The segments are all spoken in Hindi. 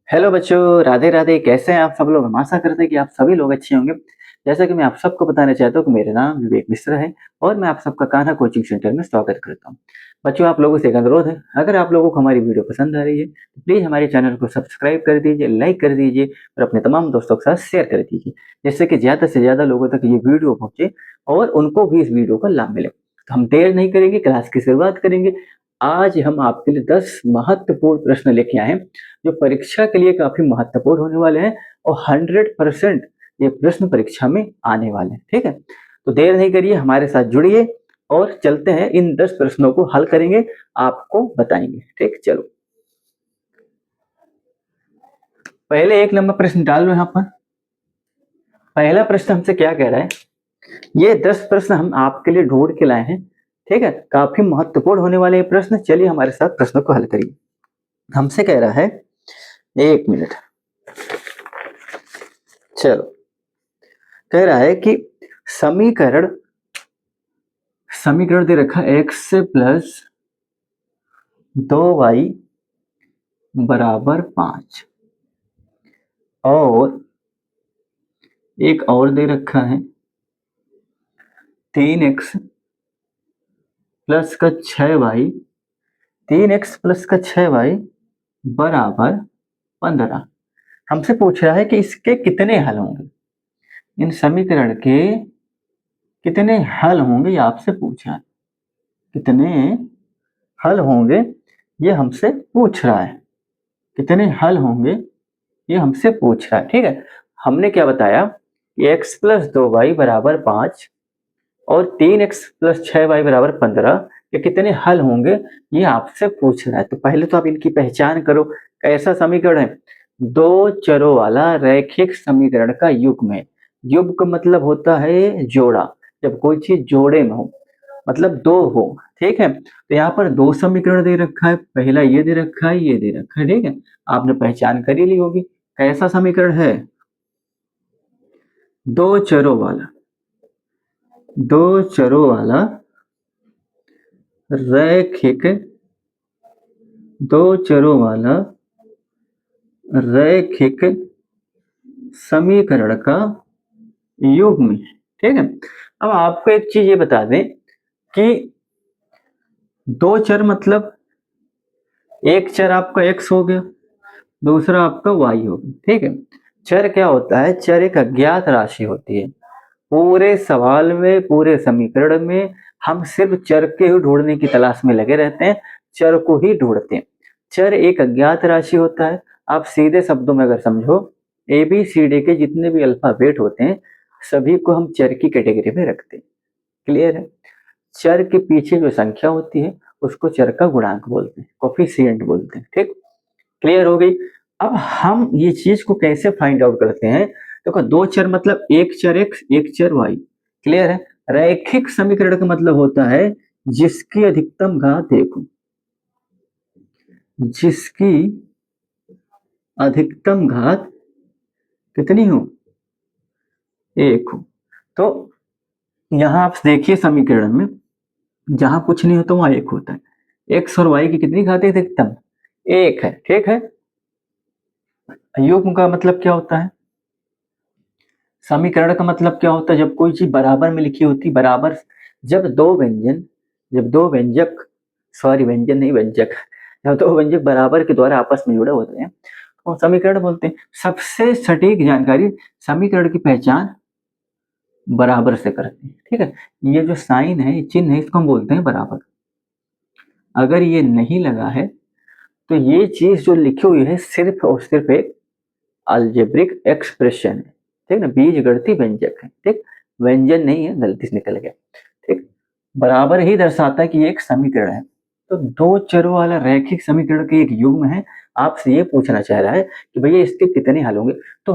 हेलो बच्चों, राधे राधे। कैसे हैं आप सब लोग? हम आशा करते हैं कि आप सभी लोग अच्छे होंगे। जैसा कि मैं आप सबको बताना चाहता हूँ कि मेरा नाम विवेक मिश्रा है और मैं आप सबका कान्हा कोचिंग सेंटर में स्वागत करता हूँ। बच्चों, आप लोगों से एक अनुरोध है, अगर आप लोगों को हमारी वीडियो पसंद आ रही है तो प्लीज़ हमारे चैनल को सब्सक्राइब कर दीजिए, लाइक कर दीजिए और अपने तमाम दोस्तों के साथ शेयर कर दीजिए, जिससे कि ज़्यादा से ज़्यादा लोगों तक ये वीडियो पहुँचे और उनको भी इस वीडियो का लाभ मिले। तो हम देर नहीं करेंगे, क्लास की शुरुआत करेंगे। आज हम आपके लिए 10 महत्वपूर्ण प्रश्न लेके आए हैं जो परीक्षा के लिए काफी महत्वपूर्ण होने वाले हैं और 100% ये प्रश्न परीक्षा में आने वाले हैं। ठीक है, तो देर नहीं करिए, हमारे साथ जुड़िए और चलते हैं, इन 10 प्रश्नों को हल करेंगे, आपको बताएंगे। ठीक, चलो पहले 1 नंबर प्रश्न डाल लो यहाँ पर। पहला प्रश्न हमसे क्या कह रहा है? ये 10 प्रश्न हम आपके लिए ढूंढ के लाए हैं। ठीक है, काफी महत्वपूर्ण होने वाले ये प्रश्न। चलिए हमारे साथ प्रश्नों को हल करिए। हमसे कह रहा है, 1 मिनट, चलो, कह रहा है कि समीकरण समीकरण दे रखा है x प्लस 2y बराबर 5 और एक और दे रखा है 3x प्लस का 6y, 3x प्लस का 6y बराबर 15। हमसे पूछ रहा है कि इसके कितने हल होंगे, इन समीकरण के कितने हल होंगे, ये आपसे पूछ रहा है। कितने हल होंगे ये हमसे पूछ रहा है। कितने हल होंगे ये हमसे पूछ रहा है। ठीक है, हमने क्या बताया कि x प्लस 2y बराबर 5 और 3x प्लस 6y बराबर 15 ये कितने हल होंगे ये आपसे पूछ रहा है। तो पहले तो आप इनकी पहचान करो। कैसा समीकरण है? दो चरों वाला रैखिक समीकरण का युग्म है। युग्म का मतलब होता है जोड़ा, जब कोई चीज जोड़े में हो, मतलब दो हो। ठीक है, तो यहाँ पर दो समीकरण दे रखा है, पहला ये दे रखा है, ये दे रखा है। ठीक है, आपने पहचान कर ही ली होगी। कैसा समीकरण है? दो चरों वाला, दो चरों वाला रैखिक, दो चरों वाला रैखिक समीकरण का युग्म है। ठीक है, अब आपको एक चीज ये बता दें कि दो चर मतलब एक चर आपका x हो गया, दूसरा आपका y हो गया। ठीक है, चर क्या होता है? चर एक अज्ञात राशि होती है। पूरे सवाल में, पूरे समीकरण में हम सिर्फ चर के ही ढूंढने की तलाश में लगे रहते हैं, चर को ही ढूंढते हैं। चर एक अज्ञात राशि होता है। आप सीधे शब्दों में अगर समझो, ए बी सी डी के जितने भी अल्फाबेट होते हैं सभी को हम चर की कैटेगरी में रखते हैं। क्लियर है? चर के पीछे जो संख्या होती है उसको चर का गुणांक बोलते हैं, कोफिशिएंट बोलते हैं। ठीक, क्लियर हो गई? अब हम ये चीज को कैसे फाइंड आउट करते हैं? देखो, दो चर मतलब एक चर x एक चर y। क्लियर है? रैखिक समीकरण का मतलब होता है जिसकी अधिकतम घात एक हो, जिसकी अधिकतम घात कितनी हो? एक हो। तो यहां आप देखिए समीकरण में, जहां कुछ नहीं होता वहां एक होता है। x और y की कितनी घात है? अधिकतम एक है। ठीक है, युग्म का मतलब क्या होता है? समीकरण का मतलब क्या होता है? जब कोई चीज बराबर में लिखी होती, बराबर, जब दो व्यंजन, जब दो व्यंजक, सॉरी व्यंजन नहीं व्यंजक, जब दो व्यंजक बराबर के द्वारा आपस में जुड़े होते हैं तो समीकरण बोलते हैं। सबसे सटीक जानकारी समीकरण की पहचान बराबर से करते हैं। ठीक है, ये जो साइन है, चिन्ह है, इसको हम बोलते हैं बराबर। अगर ये नहीं लगा है तो ये चीज जो लिखी हुई है सिर्फ और सिर्फ एक अलजेब्रिक एक्सप्रेशन है। ठीक ना, बीज गणितीय व्यंजक है। ठीक, व्यंजन नहीं है, गलती से निकल गया। ठीक, बराबर ही दर्शाता है कि ये एक समीकरण है। तो दो चरों वाला रैखिक समीकरण के एक युग्म है। आपसे ये पूछना चाह रहा है कि भैया इसके कितने हल होंगे। तो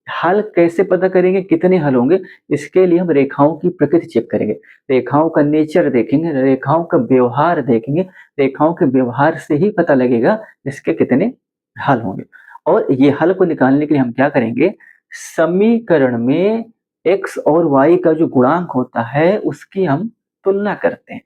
हल कैसे पता करेंगे कितने हल होंगे? इसके लिए हम रेखाओं की प्रकृति चेक करेंगे, रेखाओं का नेचर देखेंगे, रेखाओं का व्यवहार देखेंगे। रेखाओं के व्यवहार से ही पता लगेगा इसके कितने हल होंगे। और ये हल को निकालने के लिए हम क्या करेंगे? समीकरण में x और y का जो गुणांक होता है उसकी हम तुलना करते हैं।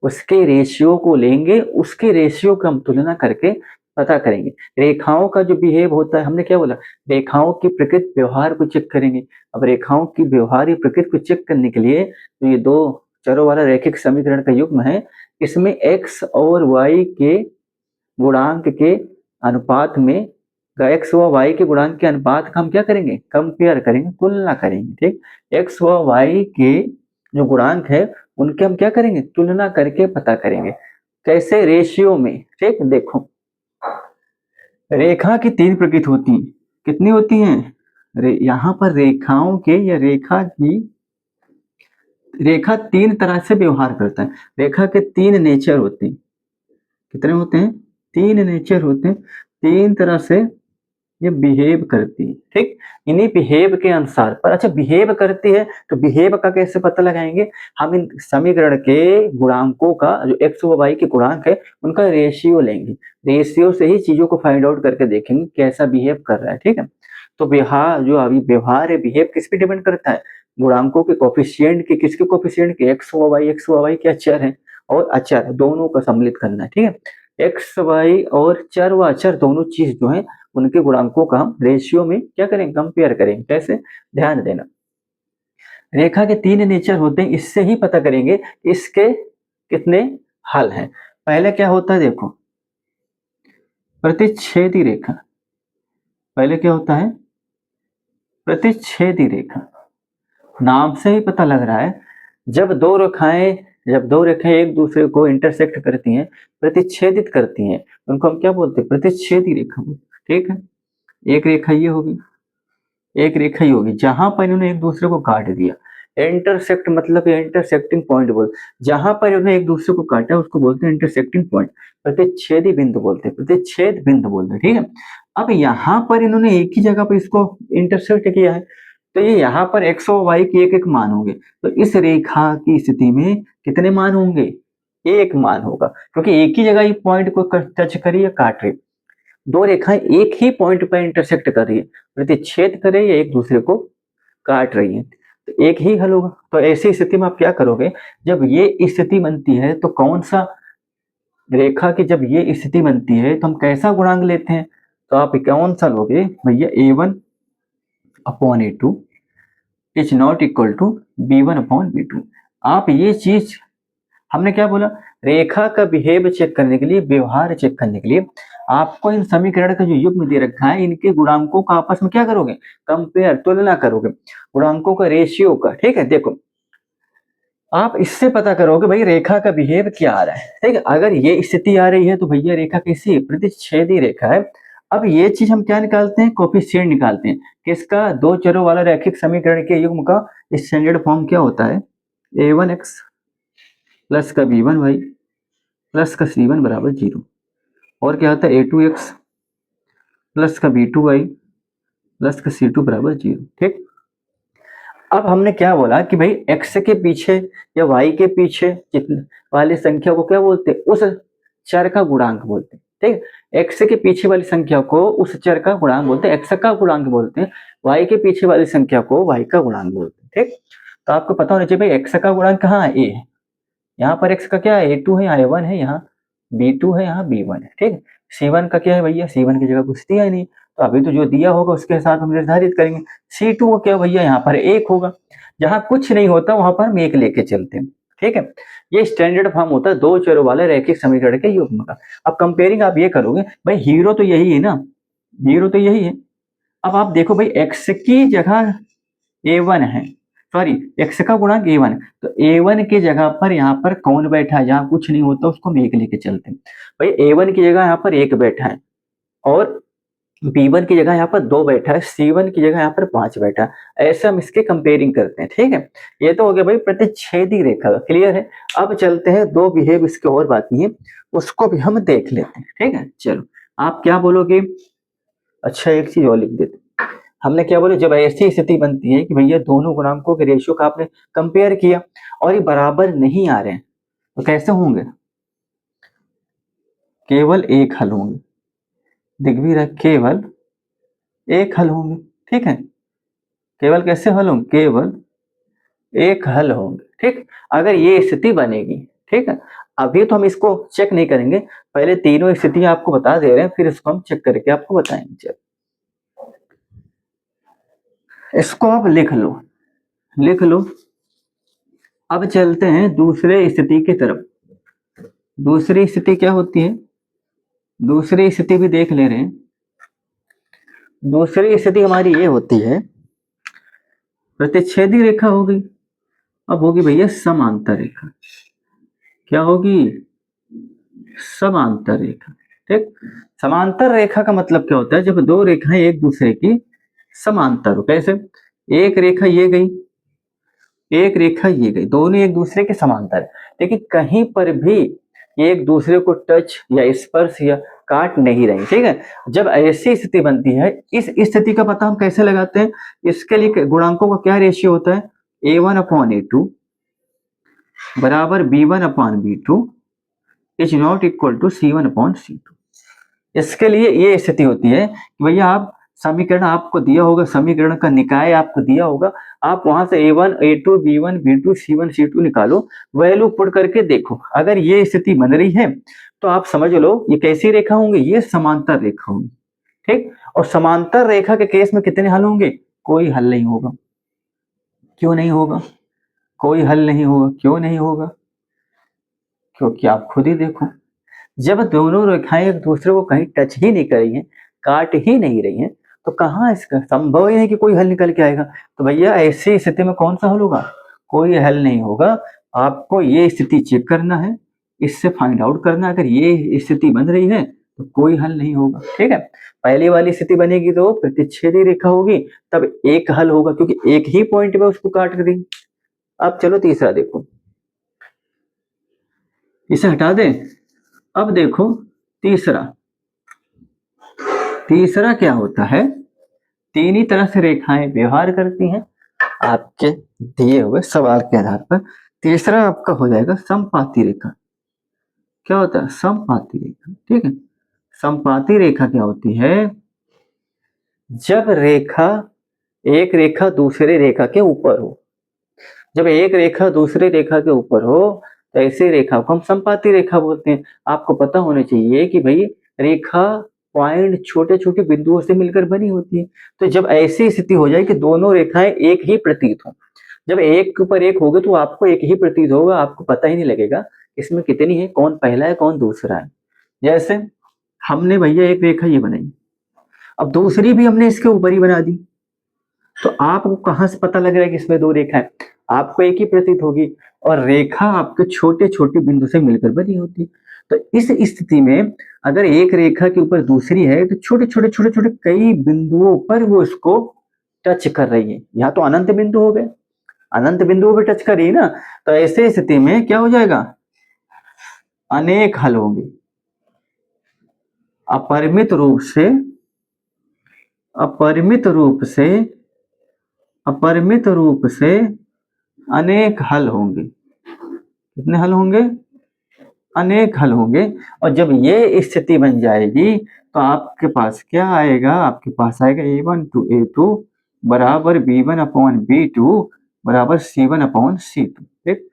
उसके रेशियो को लेंगे, उसके रेशियो का हम तुलना करके पता करेंगे। रेखाओं का जो बिहेव होता है, हमने क्या बोला, रेखाओं की प्रकृति व्यवहार को चेक करेंगे। अब रेखाओं की व्यवहार प्रकृति को चेक करने के लिए तो ये दो चरों वाला रैखिक समीकरण का युग्म है, इसमें x और y के गुणांक के अनुपात में, एक्स व वाई के गुणांक के अनुपात का हम क्या करेंगे, कंपेयर करेंगे, तुलना करेंगे। ठीक, एक्स व वाई के जो गुणांक है उनके हम क्या करेंगे, तुलना करके पता करेंगे। कैसे, रेशियो में। ठीक, देखो रेखा की तीन प्रकृति होती हैं। कितनी होती हैं, यहाँ पर रेखाओं के या रेखा तीन तरह से व्यवहार करता है। रेखा के तीन नेचर होते हैं। कितने होते हैं, तीन नेचर होते हैं, तीन तरह से ये बिहेव करती है। ठीक, इन्हीं बिहेव के अनुसार पर, अच्छा बिहेव करती है तो बिहेव का कैसे पता लगाएंगे, हम इन समीकरण के गुणांकों का, जो एक्स व वाई के गुणांक है उनका रेशियो लेंगे। रेशियो से ही चीजों को फाइंड आउट करके देखेंगे कैसा बिहेव कर रहा है। ठीक है, तो व्यवहार, जो अभी व्यवहार है, बिहेव किस पे डिपेंड करता है, गुणांकों के कोफिशिएंट के, किसके कोफिशिएंट के, एक्स व वाई क्या चर है और अचर, दोनों का सम्मिलित करना है। ठीक है, एक्स वाई और चर व अचर दोनों चीज जो है उनके गुणांकों का हम रेशियो में क्या करेंगे, कंपेयर करेंगे। कैसे, ध्यान देना, रेखा के तीन नेचर होते हैं, इससे ही पता करेंगे इसके कितने हल हैं। पहले क्या होता है, देखो प्रतिच्छेदी रेखा। पहले क्या होता है, प्रतिच्छेदी रेखा। नाम से ही पता लग रहा है, जब दो रेखाएं एक दूसरे को इंटरसेक्ट करती हैं, प्रतिच्छेदित करती हैं, उनको हम क्या बोलते हैं, प्रतिच्छेदी रेखा। ठीक है, एक रेखा ये होगी, एक रेखा ही होगी, जहां पर इन्होंने एक दूसरे को काट दिया। इंटरसेक्ट मतलब इंटरसेक्टिंग पॉइंट बोल, जहां पर इन्होंने एक दूसरे को काटा उसको बोलते हैं इंटरसेक्टिंग पॉइंट, प्रतिच्छेदी बिंदु बोलते हैं, प्रतिच्छेद बिंदु बोलते हैं। ठीक है, अब यहाँ पर इन्होंने एक ही जगह पर इसको इंटरसेक्ट किया है, तो ये यहाँ पर एक्स और वाई के एक एक मान होंगे। तो इस रेखा की स्थिति में कितने मान होंगे, एक मान होगा, क्योंकि एक ही जगह ये पॉइंट को टच करी या काट रही। दो रेखाएं एक ही पॉइंट पर इंटरसेक्ट कर रही है, प्रतिच्छेद कर रही है, एक दूसरे को काट रही है, तो एक ही हल होगा। तो ऐसी स्थिति में आप क्या करोगे, जब ये स्थिति बनती है तो कौन सा, रेखा की जब ये स्थिति बनती है तो हम कैसा गुणांक लेते हैं, तो आप कौन सा लोगे भैया, a1/a2 is not equal to b1/b2। आप ये चीज, हमने क्या बोला, रेखा का बिहेव चेक करने के लिए, व्यवहार चेक करने के लिए आपको इन समीकरण का जो युग्म दे रखा है, इनके गुणांकों का आपस में क्या करोगे, कंपेयर, तुलना करोगे, गुणांकों का रेशियो का। ठीक है, देखो आप इससे पता करोगे भाई रेखा का बिहेव क्या आ रहा है। ठीक है, अगर ये स्थिति आ रही है तो भैया रेखा कैसी है, प्रतिच्छेदी रेखा है। अब ये चीज हम क्या निकालते हैं, कोफिशिएंट निकालते हैं, किसका, दो चरों वाला रैखिक समीकरण के युग्म का स्टैंडर्ड फॉर्म क्या होता है, a1x प्लस का b1y प्लस का c1 बराबर 0, और क्या होता है a2x प्लस का b2y प्लस का c2 बराबर 0। ठीक, अब हमने क्या बोला कि भाई x के पीछे या y के पीछे वाली संख्या को क्या बोलते हैं, उस चर का गुणांक बोलते हैं। ठीक, x के पीछे वाली संख्या को उस चर का गुणांक बोलते हैं, x का गुणांक बोलते हैं, y के पीछे वाली संख्या को y का गुणांक बोलते हैं। ठीक, तो आपको पता होना चाहिए भाई x का गुणांक कहाँ है, a है, यहाँ पर x का क्या है, a2 है, यहाँ a1 है, यहाँ b2 है, यहाँ b1 है। ठीक, c1 का क्या है भैया, c1 की जगह कुछ दिया ही नहीं, तो अभी तो जो दिया होगा उसके हिसाब हम निर्धारित करेंगे। c2 को क्या भैया, यहाँ पर एक होगा, जहां कुछ नहीं होता वहां पर हम एक लेके चलते हैं। ठीक है, ये स्टैंडर्ड फॉर्म होता है दो चरों वाले रैखिक समीकरण के युग्म का। अब कंपेयरिंग आप ये करोगे, भाई हीरो तो यही है ना, हीरो तो यही है। अब आप देखो भाई x की जगह a1 है, सॉरी x का गुणांक a1 है, तो a1 की जगह पर यहाँ पर कौन बैठा है, जहाँ कुछ नहीं होता उसको हम एक लेके चलते हैं। भाई a1 की जगह यहाँ पर एक बैठा है, और b1 की जगह यहाँ पर 2 बैठा है, c1 की जगह यहाँ पर 5 बैठा है, ऐसे हम इसके कंपेयरिंग करते हैं। ठीक है, ये तो हो गया भाई प्रतिच्छेदी रेखा का, क्लियर है। अब चलते हैं, दो बिहेव इसके और बाकी है, उसको भी हम देख लेते हैं। ठीक है, चलो आप क्या बोलोगे, अच्छा एक चीज और लिख देते, हमने क्या बोले, जब ऐसी स्थिति बनती है कि भैया दोनों गुणांकों के रेशियो का आपने कंपेयर किया और ये बराबर नहीं आ रहे हैं, तो कैसे होंगे, केवल एक हल होंगे, दिख भी रहा, केवल एक हल होंगे। ठीक है, केवल कैसे हल होंगे, केवल एक हल होंगे। ठीक, अगर ये स्थिति बनेगी, ठीक है, अभी तो हम इसको चेक नहीं करेंगे, पहले तीनों स्थितियां आपको बता दे रहे हैं, फिर इसको हम चेक करके आपको बताएंगे। चलो इसको आप लिख लो, लिख लो। अब चलते हैं दूसरे स्थिति की तरफ। दूसरी स्थिति क्या होती है, दूसरी स्थिति भी देख ले रहे हैं। दूसरी स्थिति हमारी ये होती है, प्रतिच्छेदी रेखा होगी, अब होगी भैया समांतर रेखा। क्या होगी, समांतर रेखा। ठीक, समांतर रेखा का मतलब क्या होता है, जब दो रेखाएं एक दूसरे की समांतर हो। कैसे, एक रेखा ये गई, एक रेखा ये गई, दोनों एक दूसरे के समांतर है, लेकिन कहीं पर भी एक दूसरे को टच या स्पर्श या काट नहीं रही। ठीक है, जब ऐसी स्थिति बनती है, इस स्थिति का पता हम कैसे लगाते हैं, इसके लिए गुणांकों का क्या रेशियो होता है, A1/A2 बराबर B1/B2 is not equal to C1/C2। इसके लिए ये स्थिति होती है कि भैया आप समीकरण आपको दिया होगा, समीकरण का निकाय आपको दिया होगा, आप वहां से A1 A2 B1 B2 C1 C2 निकालो, वैल्यू पुट करके देखो। अगर ये स्थिति बन रही है तो आप समझ लो ये कैसी रेखा होंगी, ये समांतर रेखा होंगी। ठीक, और समांतर रेखा के केस में कितने हल होंगे, कोई हल नहीं होगा। क्यों नहीं होगा, कोई हल नहीं होगा, क्यों नहीं होगा, क्योंकि आप खुद ही देखो, जब दोनों रेखाएं एक दूसरे को कहीं टच ही नहीं कर रही हैं, काट ही नहीं रही हैं, तो कहाँ इसका संभव ही नहीं कि कोई हल निकल के आएगा। तो भैया ऐसी स्थिति में कौन सा हल होगा, कोई हल नहीं होगा। आपको ये स्थिति चेक करना है, इससे फाइंड आउट करना, अगर ये स्थिति बन रही है तो कोई हल नहीं होगा। ठीक है, पहली वाली स्थिति बनेगी तो प्रतिच्छेदी रेखा होगी, तब एक हल होगा, क्योंकि एक ही पॉइंट में उसको काट दी। अब चलो तीसरा देखो, इसे हटा दें। अब देखो तीसरा, तीसरा क्या होता है, तीन ही तरह से रेखाएं व्यवहार करती हैं आपके दिए हुए सवाल के आधार पर। तीसरा आपका हो जाएगा समपाती रेखा। क्या होता है, समपाती रेखा। ठीक है, समपाती रेखा क्या होती है, जब रेखा, एक रेखा दूसरे रेखा के ऊपर हो, जब एक रेखा दूसरे रेखा के ऊपर हो तो ऐसी रेखा को हम समपाती रेखा बोलते हैं। आपको पता होना चाहिए कि भाई रेखा पॉइंट छोटे छोटे बिंदुओं से मिलकर बनी होती है। तो जब ऐसी स्थिति हो जाए कि दोनों रेखाएं एक ही प्रतीत हो, जब एक के ऊपर एक होगी तो आपको एक ही प्रतीत होगा, आपको पता ही नहीं लगेगा इसमें कितनी है, कौन पहला है कौन दूसरा है। जैसे हमने भैया एक रेखा ये बनाई, अब दूसरी भी हमने इसके ऊपर ही बना दी, तो आपको कहां से पता लग रहा है कि इसमें दो रेखा है, आपको एक ही प्रतीत होगी, और रेखा आपके छोटे छोटे बिंदु से मिलकर बनी होती है। तो इस स्थिति में अगर एक रेखा के ऊपर दूसरी है तो छोटे छोटे छोटे छोटे कई बिंदुओं पर वो इसको टच कर रही है। यहाँ तो अनंत बिंदु हो गए, अनंत बिंदुओं पर टच कर रही है ना, तो ऐसे स्थिति में क्या हो जाएगा, अनेक हल होंगे, अपरिमित रूप से, अपरिमित रूप से, अपरिमित रूप से अनेक हल होंगे। कितने हल होंगे, अनेक हल होंगे। और जब ये स्थिति बन जाएगी तो आपके पास क्या आएगा, आपके पास आएगा A1/A2 बराबर B1/B2 बराबर C1/C2। ठीक,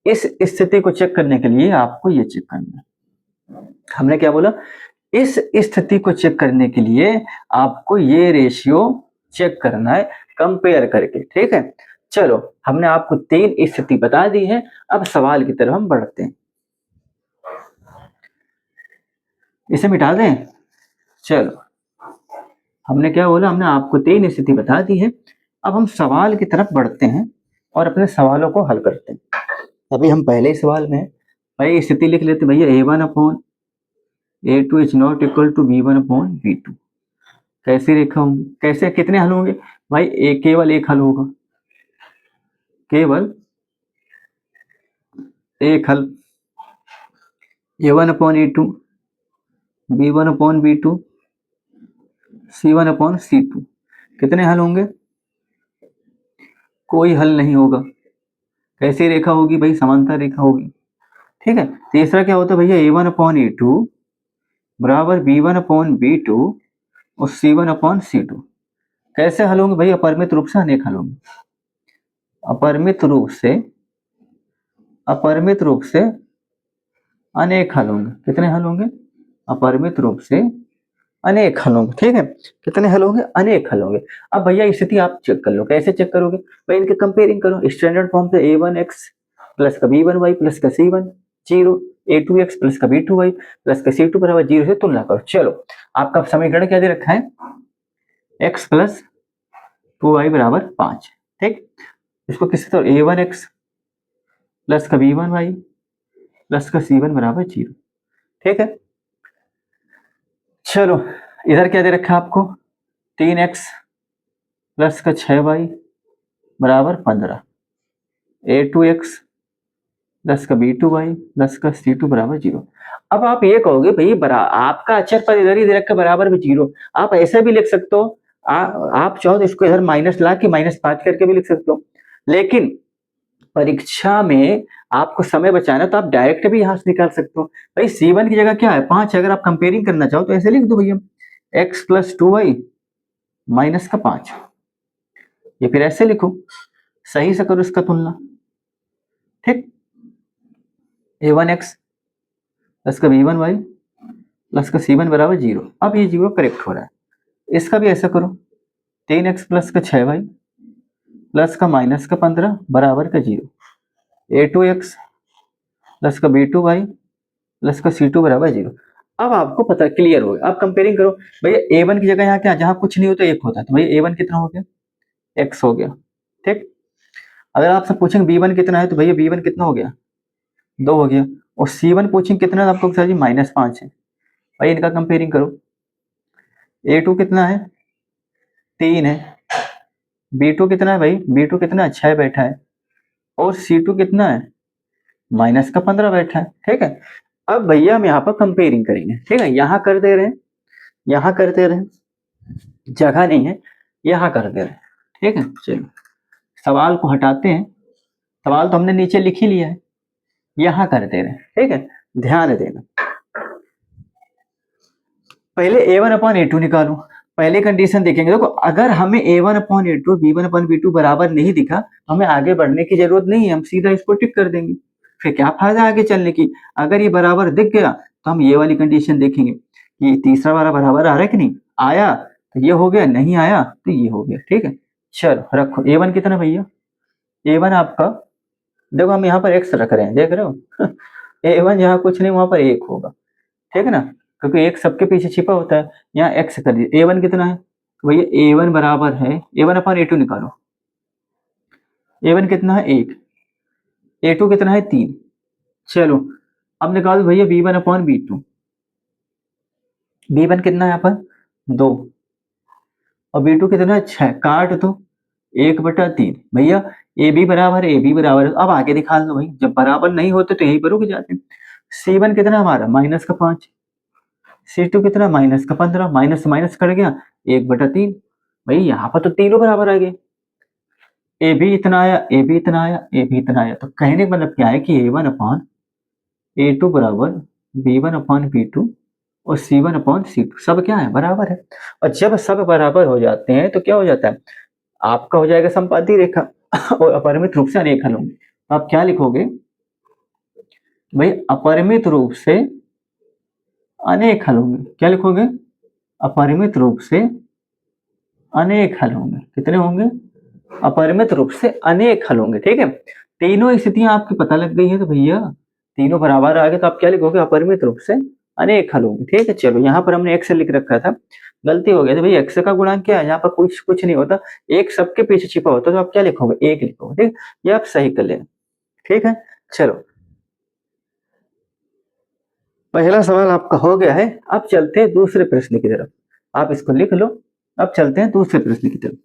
इस स्थिति को चेक करने के लिए आपको ये चेक करना है। हमने क्या बोला, इस स्थिति को चेक करने के लिए आपको ये रेशियो चेक करना है कंपेयर करके। ठीक है, चलो हमने आपको तीन स्थिति बता दी है, अब सवाल की तरफ हम बढ़ते हैं। इसे मिटा दें, चलो हमने क्या बोला, हमने आपको तीन स्थिति बता दी है, अब हम सवाल की तरफ बढ़ते हैं और अपने सवालों को हल करते हैं। अभी हम पहले ही सवाल में भाई स्थिति लिख लेते भैया, A1/A2 is not equal to B1/B2। कैसी रेखा होंगी, कैसे कितने हल होंगे भाई, केवल एक हल होगा, केवल एक हल, A1/A2 B1/B2 C1/C2। कितने हल होंगे, कोई हल नहीं होगा। कैसी रेखा होगी भाई, समांतर रेखा होगी। ठीक है, तीसरा क्या होता है भैया, A1/A2 बराबर B1/B2 और C1/C2। कैसे हल होंगे भाई, अपरिमित रूप से अनेक हल होंगे, अपरिमित रूप से, अपरिमित रूप से अनेक हल होंगे। कितने हल होंगे? अपरिमित रूप से अनेक हल होंगे। ठीक है, कितने हल होंगे? अनेक हल होंगे। अब भैया स्थिति आप चेक कर लो, कैसे चेक करोगे भाई? इनके कंपेयरिंग करो। स्टैंडर्ड फॉर्म से a1x प्लस का b1y प्लस का c1 जीरो, a2x प्लस का b2y प्लस का c2 बराबर जीरो से तुलना करो। चलो, आपका समीकरण क्या दे रखा है? x प्लस 2y बराबर 5। ठीक, इसको किससे तो a1x प्लस का b1y प्लस का c1 बराबर जीरो। ठीक है, चलो इधर क्या दे रखा है आपको? 3x प्लस का 6y बराबर 15, a2x प्लस का b2y प्लस का c2 बराबर जीरो। अब आप ये कहोगे भाई बरा आपका अचर पद इधर ही दे रखा बराबर भी जीरो, आप ऐसे भी लिख सकते हो। आप चाहो तो इसको इधर माइनस ला के -5 करके भी लिख सकते हो, लेकिन परीक्षा में आपको समय बचाना तो आप डायरेक्ट भी यहाँ से निकाल सकते हो। भाई c1 की जगह क्या है? 5 है। अगर आप कंपेयरिंग करना चाहो तो ऐसे लिख दो भैया, x प्लस 2y माइनस का 5, ये फिर ऐसे लिखो, सही से करो इसका तुलना। ठीक, a1x प्लस का b1y प्लस का c1 बराबर जीरो। अब ये जीरो करेक्ट हो रहा है, इसका भी ऐसा करो, 3x प्लस का 6y प्लस का माइनस का 15 बराबर का जीरो, a2x प्लस का b2y प्लस का c2 बराबर जीरो। अब आपको पता क्लियर हो गया। अब कंपेयरिंग करो भैया, a1 की जगह यहाँ क्या, जहां कुछ नहीं होता 1 होता है, तो भैया a1 कितना हो गया? x हो गया। ठीक, अगर आपसे पूछेंगे b1 कितना है, तो भैया b1 कितना हो गया? 2 हो गया। और c1 पूछेंगे कितना, तो आपको सर जी -5 है। भाई इनका कंपेयरिंग करो, a2 कितना है? 3 है। b2 कितना है भाई? b2 कितना है? 6 बैठा है। और c2 कितना है? माइनस का 15 बैठा है। ठीक है, अब भैया हम यहाँ पर कंपेयरिंग करेंगे। ठीक है, यहाँ कर दे रहे हैं, यहाँ कर दे रहे हैं, जगह नहीं है, यहाँ कर दे रहे हैं। ठीक है, चलो सवाल को हटाते हैं, सवाल तो हमने नीचे लिख ही लिया है, यहाँ कर दे रहे हैं। ठीक है, ध्यान देना। पहले a1 अपॉन a2 निकालो। पहले कंडीशन देखेंगे, देखो अगर हमें a1 upon a2 b1 upon b2 बराबर नहीं दिखा तो हमें आगे बढ़ने की जरूरत नहीं है, हम सीधा इसको टिक कर देंगे। फिर क्या फायदा आगे चलने की? अगर ये बराबर दिख गया तो हम ये वाली कंडीशन देखेंगे कि तीसरा वाला बराबर आ रहा है कि नहीं। आया तो ये हो गया, नहीं आया तो ये हो गया। ठीक है, चलो रखो। a1 कितना भैया? a1 आपका, देखो हम यहाँ पर x रख रहे हैं, देख रहे हो a1 जहाँ कुछ नहीं वहां पर 1 होगा। ठीक है ना, क्योंकि एक सबके पीछे छिपा होता है। यहाँ x कर दीजिए। a1 कितना है? तो भैया a1 बराबर है, a1 अपॉन a2 निकालो। a1 कितना है? 1। a2 कितना है? 3। चलो अब निकालो भैया b1 अपॉन b2। b1 कितना है यहाँ पर? 2। और b2 कितना है? 6। काट दो, 1/3 भैया। ab बराबर है, ab बराबर है। अब आगे दिखा दो भाई, जब बराबर नहीं होते तो यहीं पर रुक जाते हैं। c1 कितना हमारा? माइनस का 5। c2 कितना? माइनस का 15। माइनस माइनस कट गया, 1/3। भाई यहाँ पर तो तीनों बराबर आ गए, ए भी इतना आया, ए भी इतना आया, ए भी इतना आया। तो कहने का मतलब क्या है कि a1 अपॉन a2 बराबर b1 अपॉन b2 और c1 अपॉन c2 सब क्या है? बराबर है। और जब सब बराबर हो जाते हैं तो क्या हो जाता है? आपका हो जाएगा संपाती रेखा और अपरिमित रूप से अनेक हल होंगे। तो आप क्या लिखोगे भाई? अपरिमित रूप से अनेक हल होंगे। क्या लिखोगे? अपरिमित रूप से अनेक हल होंगे। कितने होंगे? अपरिमित रूप से अनेक हल होंगे। ठीक है, तीनों स्थितियां आपकी पता लग गई है, तो भैया तीनों बराबर आ गए, तो आप क्या लिखोगे? अपरिमित रूप से अनेक हल होंगे। ठीक है, चलो यहाँ पर हमने x लिख रखा था, गलती हो गई थी भैया। x का गुणांक क्या है? यहाँ पर कुछ कुछ नहीं होता, एक सबके पीछे छिपा होता, तो आप क्या लिखोगे? 1 लिखोगे। ठीक, ये आप सही कर लेना। ठीक है, चलो पहला सवाल आपका हो गया है। अब चलते हैं दूसरे प्रश्न की तरफ, आप इसको लिख लो। अब चलते हैं दूसरे प्रश्न की तरफ।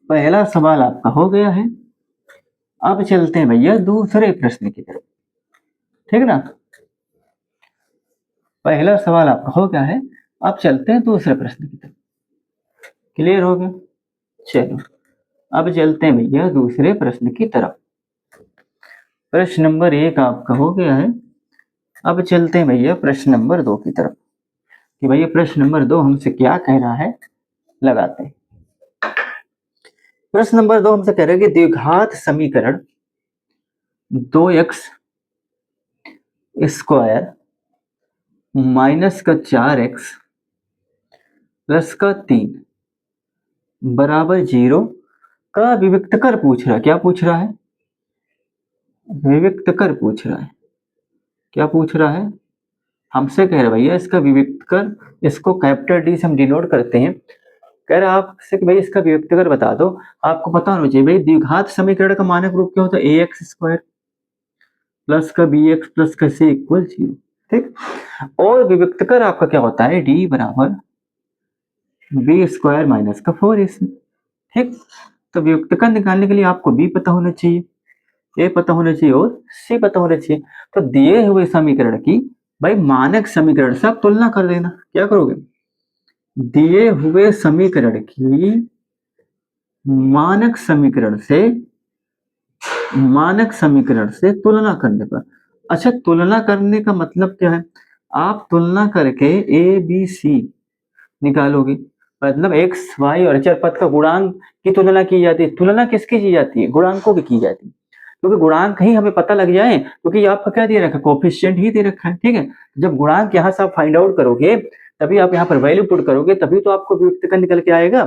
पहला सवाल आपका हो गया है, अब चलते हैं भैया दूसरे प्रश्न की तरफ। ठीक ना, पहला सवाल आपका हो गया है, अब चलते हैं दूसरे प्रश्न की तरफ। क्लियर हो गया? चलो अब चलते हैं भैया दूसरे प्रश्न की तरफ। प्रश्न नंबर 1 आपका हो गया है, अब चलते हैं भैया प्रश्न नंबर 2 की तरफ कि भैया प्रश्न नंबर 2 हमसे क्या कह रहा है, लगाते हैं। प्रश्न नंबर 2 हमसे कह रहा है कि द्विघात समीकरण 2x स्क्वायर माइनस का 4x प्लस का 3 बराबर 0 का विविक्तकर पूछ रहा है। क्या पूछ रहा है? विविक्तकर पूछ रहा है। क्या पूछ रहा है? हमसे कह रहा है भैया इसका विविक्तकर, इसको कैपिटल डी से हम डिनोट करते हैं। कह रहा है आपसे कि भाई इसका विविक्तकर बता दो। आपको पता होना चाहिए भाई द्विघात समीकरण का मानक रूप क्या होता है? ax स्क्वायर प्लस का bx प्लस का c इक्वल 0। ठीक, और विविक्तकर आपका क्या होता है? d बराबर b स्क्वायर माइनस का 4ac। ठीक, तो वियुक्तकर निकालने के लिए आपको b पता होना चाहिए, a पता होना चाहिए और c पता होना चाहिए। तो दिए हुए समीकरण की भाई मानक समीकरण से आप तुलना कर देना। क्या करोगे? दिए हुए समीकरण की मानक समीकरण से तुलना करने पर, अच्छा तुलना करने का मतलब क्या है? आप तुलना करके ए बी सी निकालोगे, मतलब एक्स वाई और अचर पद का गुणांक की तुलना की जाती है। तुलना किसकी की जाती है? गुणांकों की जाती है, क्योंकि गुणांक ही हमें पता लग जाए, क्योंकि आपका क्या दे रखा है? कोफिशिएंट ही दे रखा है। ठीक है, जब गुणांक यहाँ से आप फाइंड आउट करोगे, तभी आप यहाँ पर वैल्यू पुट करोगे, तभी तो आपको व्युत्पन्न निकल के आएगा।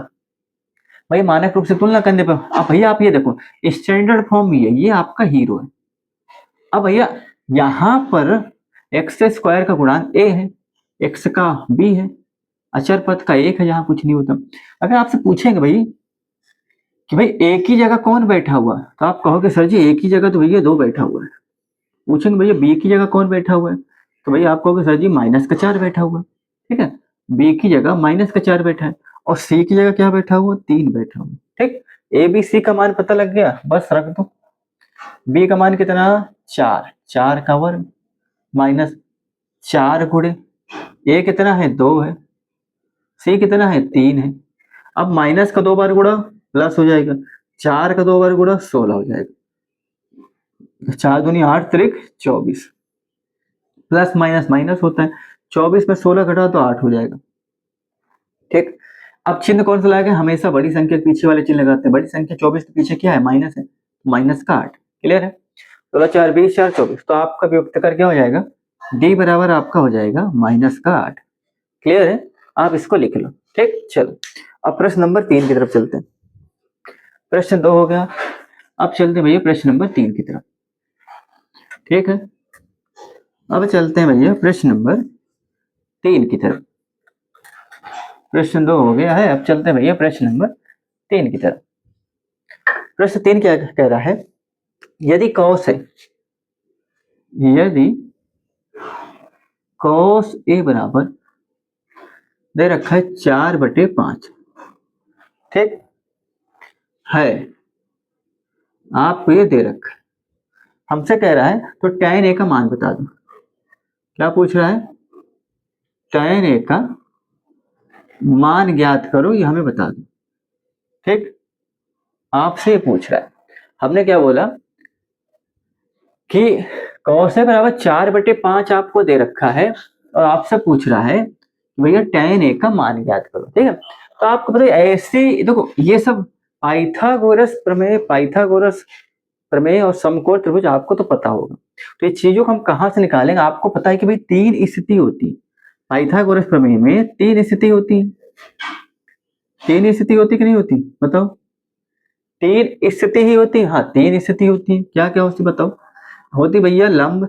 भाई मानक रूप से तुलना करने पर आप भैया आप ये देखो स्टैंडर्ड फॉर्म ये आपका हीरो है। अब भैया यहाँ पर एक्स स्क्वायर का गुणांक a है, x का b है, अचर पद का 1 है, यहाँ कुछ नहीं होता। अगर आपसे पूछेंगे भाई कि भाई एक ही जगह कौन बैठा हुआ है, तो आप कहोगे सर जी एक ही जगह तो भैया 2 बैठा हुआ है। पूछेंगे भैया बी की जगह कौन बैठा हुआ है, तो भैया आप कहोगे सर जी माइनस का 4 बैठा हुआ है। ठीक है, बी की जगह माइनस का 4 बैठा है, और सी की जगह क्या बैठा हुआ? 3 बैठा हुआ। ठीक, ए बी सी का मान पता लग गया, बस रख दो। बी का मान कितना? 4, 4 का वर्ग माइनस 4 गुणे ए कितना है? 2 है, सी कितना है? 3 है। अब माइनस का 2 बार गुणा प्लस हो जाएगा, 4 का 2 बार गुणा 16 हो जाएगा। 4 दूनी 8 त्रिक 24, प्लस माइनस माइनस होता है, 24 में 16 घटा तो 8 हो जाएगा। ठीक, अब चिन्ह कौन सा लगाएगा? हमेशा बड़ी संख्या के पीछे वाले चिन्ह लगाते हैं। बड़ी संख्या 24 के पीछे क्या है? माइनस है, माइनस का 8। क्लियर है? 16 4 20 4 24, तो आपका व्युत्पन्न क्या हो जाएगा? डी बराबर आपका हो जाएगा माइनस का 8। क्लियर है? आप इसको लिख लो। ठीक, चलो अब प्रश्न नंबर 3 की तरफ चलते हैं। प्रश्न 2 हो गया, अब चलते हैं भैया प्रश्न नंबर 3 की तरफ। ठीक है, अब चलते हैं भैया प्रश्न नंबर 3 की तरफ। प्रश्न 2 हो गया है, अब चलते हैं भैया प्रश्न नंबर 3 की तरफ। प्रश्न 3 क्या कह रहा है? यदि कॉस है, यदि कॉस ए बराबर दे रखा है 4/5, ठीक है, आपको ये दे रखा है, हमसे कह रहा है तो tan ए का मान बता दो। क्या पूछ रहा है? tan ए का मान ज्ञात करो, ये हमें बता दो। ठीक, आपसे पूछ रहा है। हमने क्या बोला कि cos ए बराबर 4/5 आपको दे रखा है, और आपसे पूछ रहा है भैया tan ए का मान ज्ञात करो। ठीक है, तो आपको पता है ऐसे देखो, ये सब पाइथागोरस प्रमेय और समकोण त्रिभुज आपको तो पता होगा। तो ये चीजों को हम कहाँ से निकालेंगे? आपको पता है कि भाई 3 स्थिति होती है पाइथागोरस प्रमेय में। 3 स्थिति होती, 3 स्थिति होती कि नहीं होती? बताओ। 3 स्थिति ही होती। हाँ 3 स्थिति होती है। क्या क्या होती बताओ? होती भैया लंब,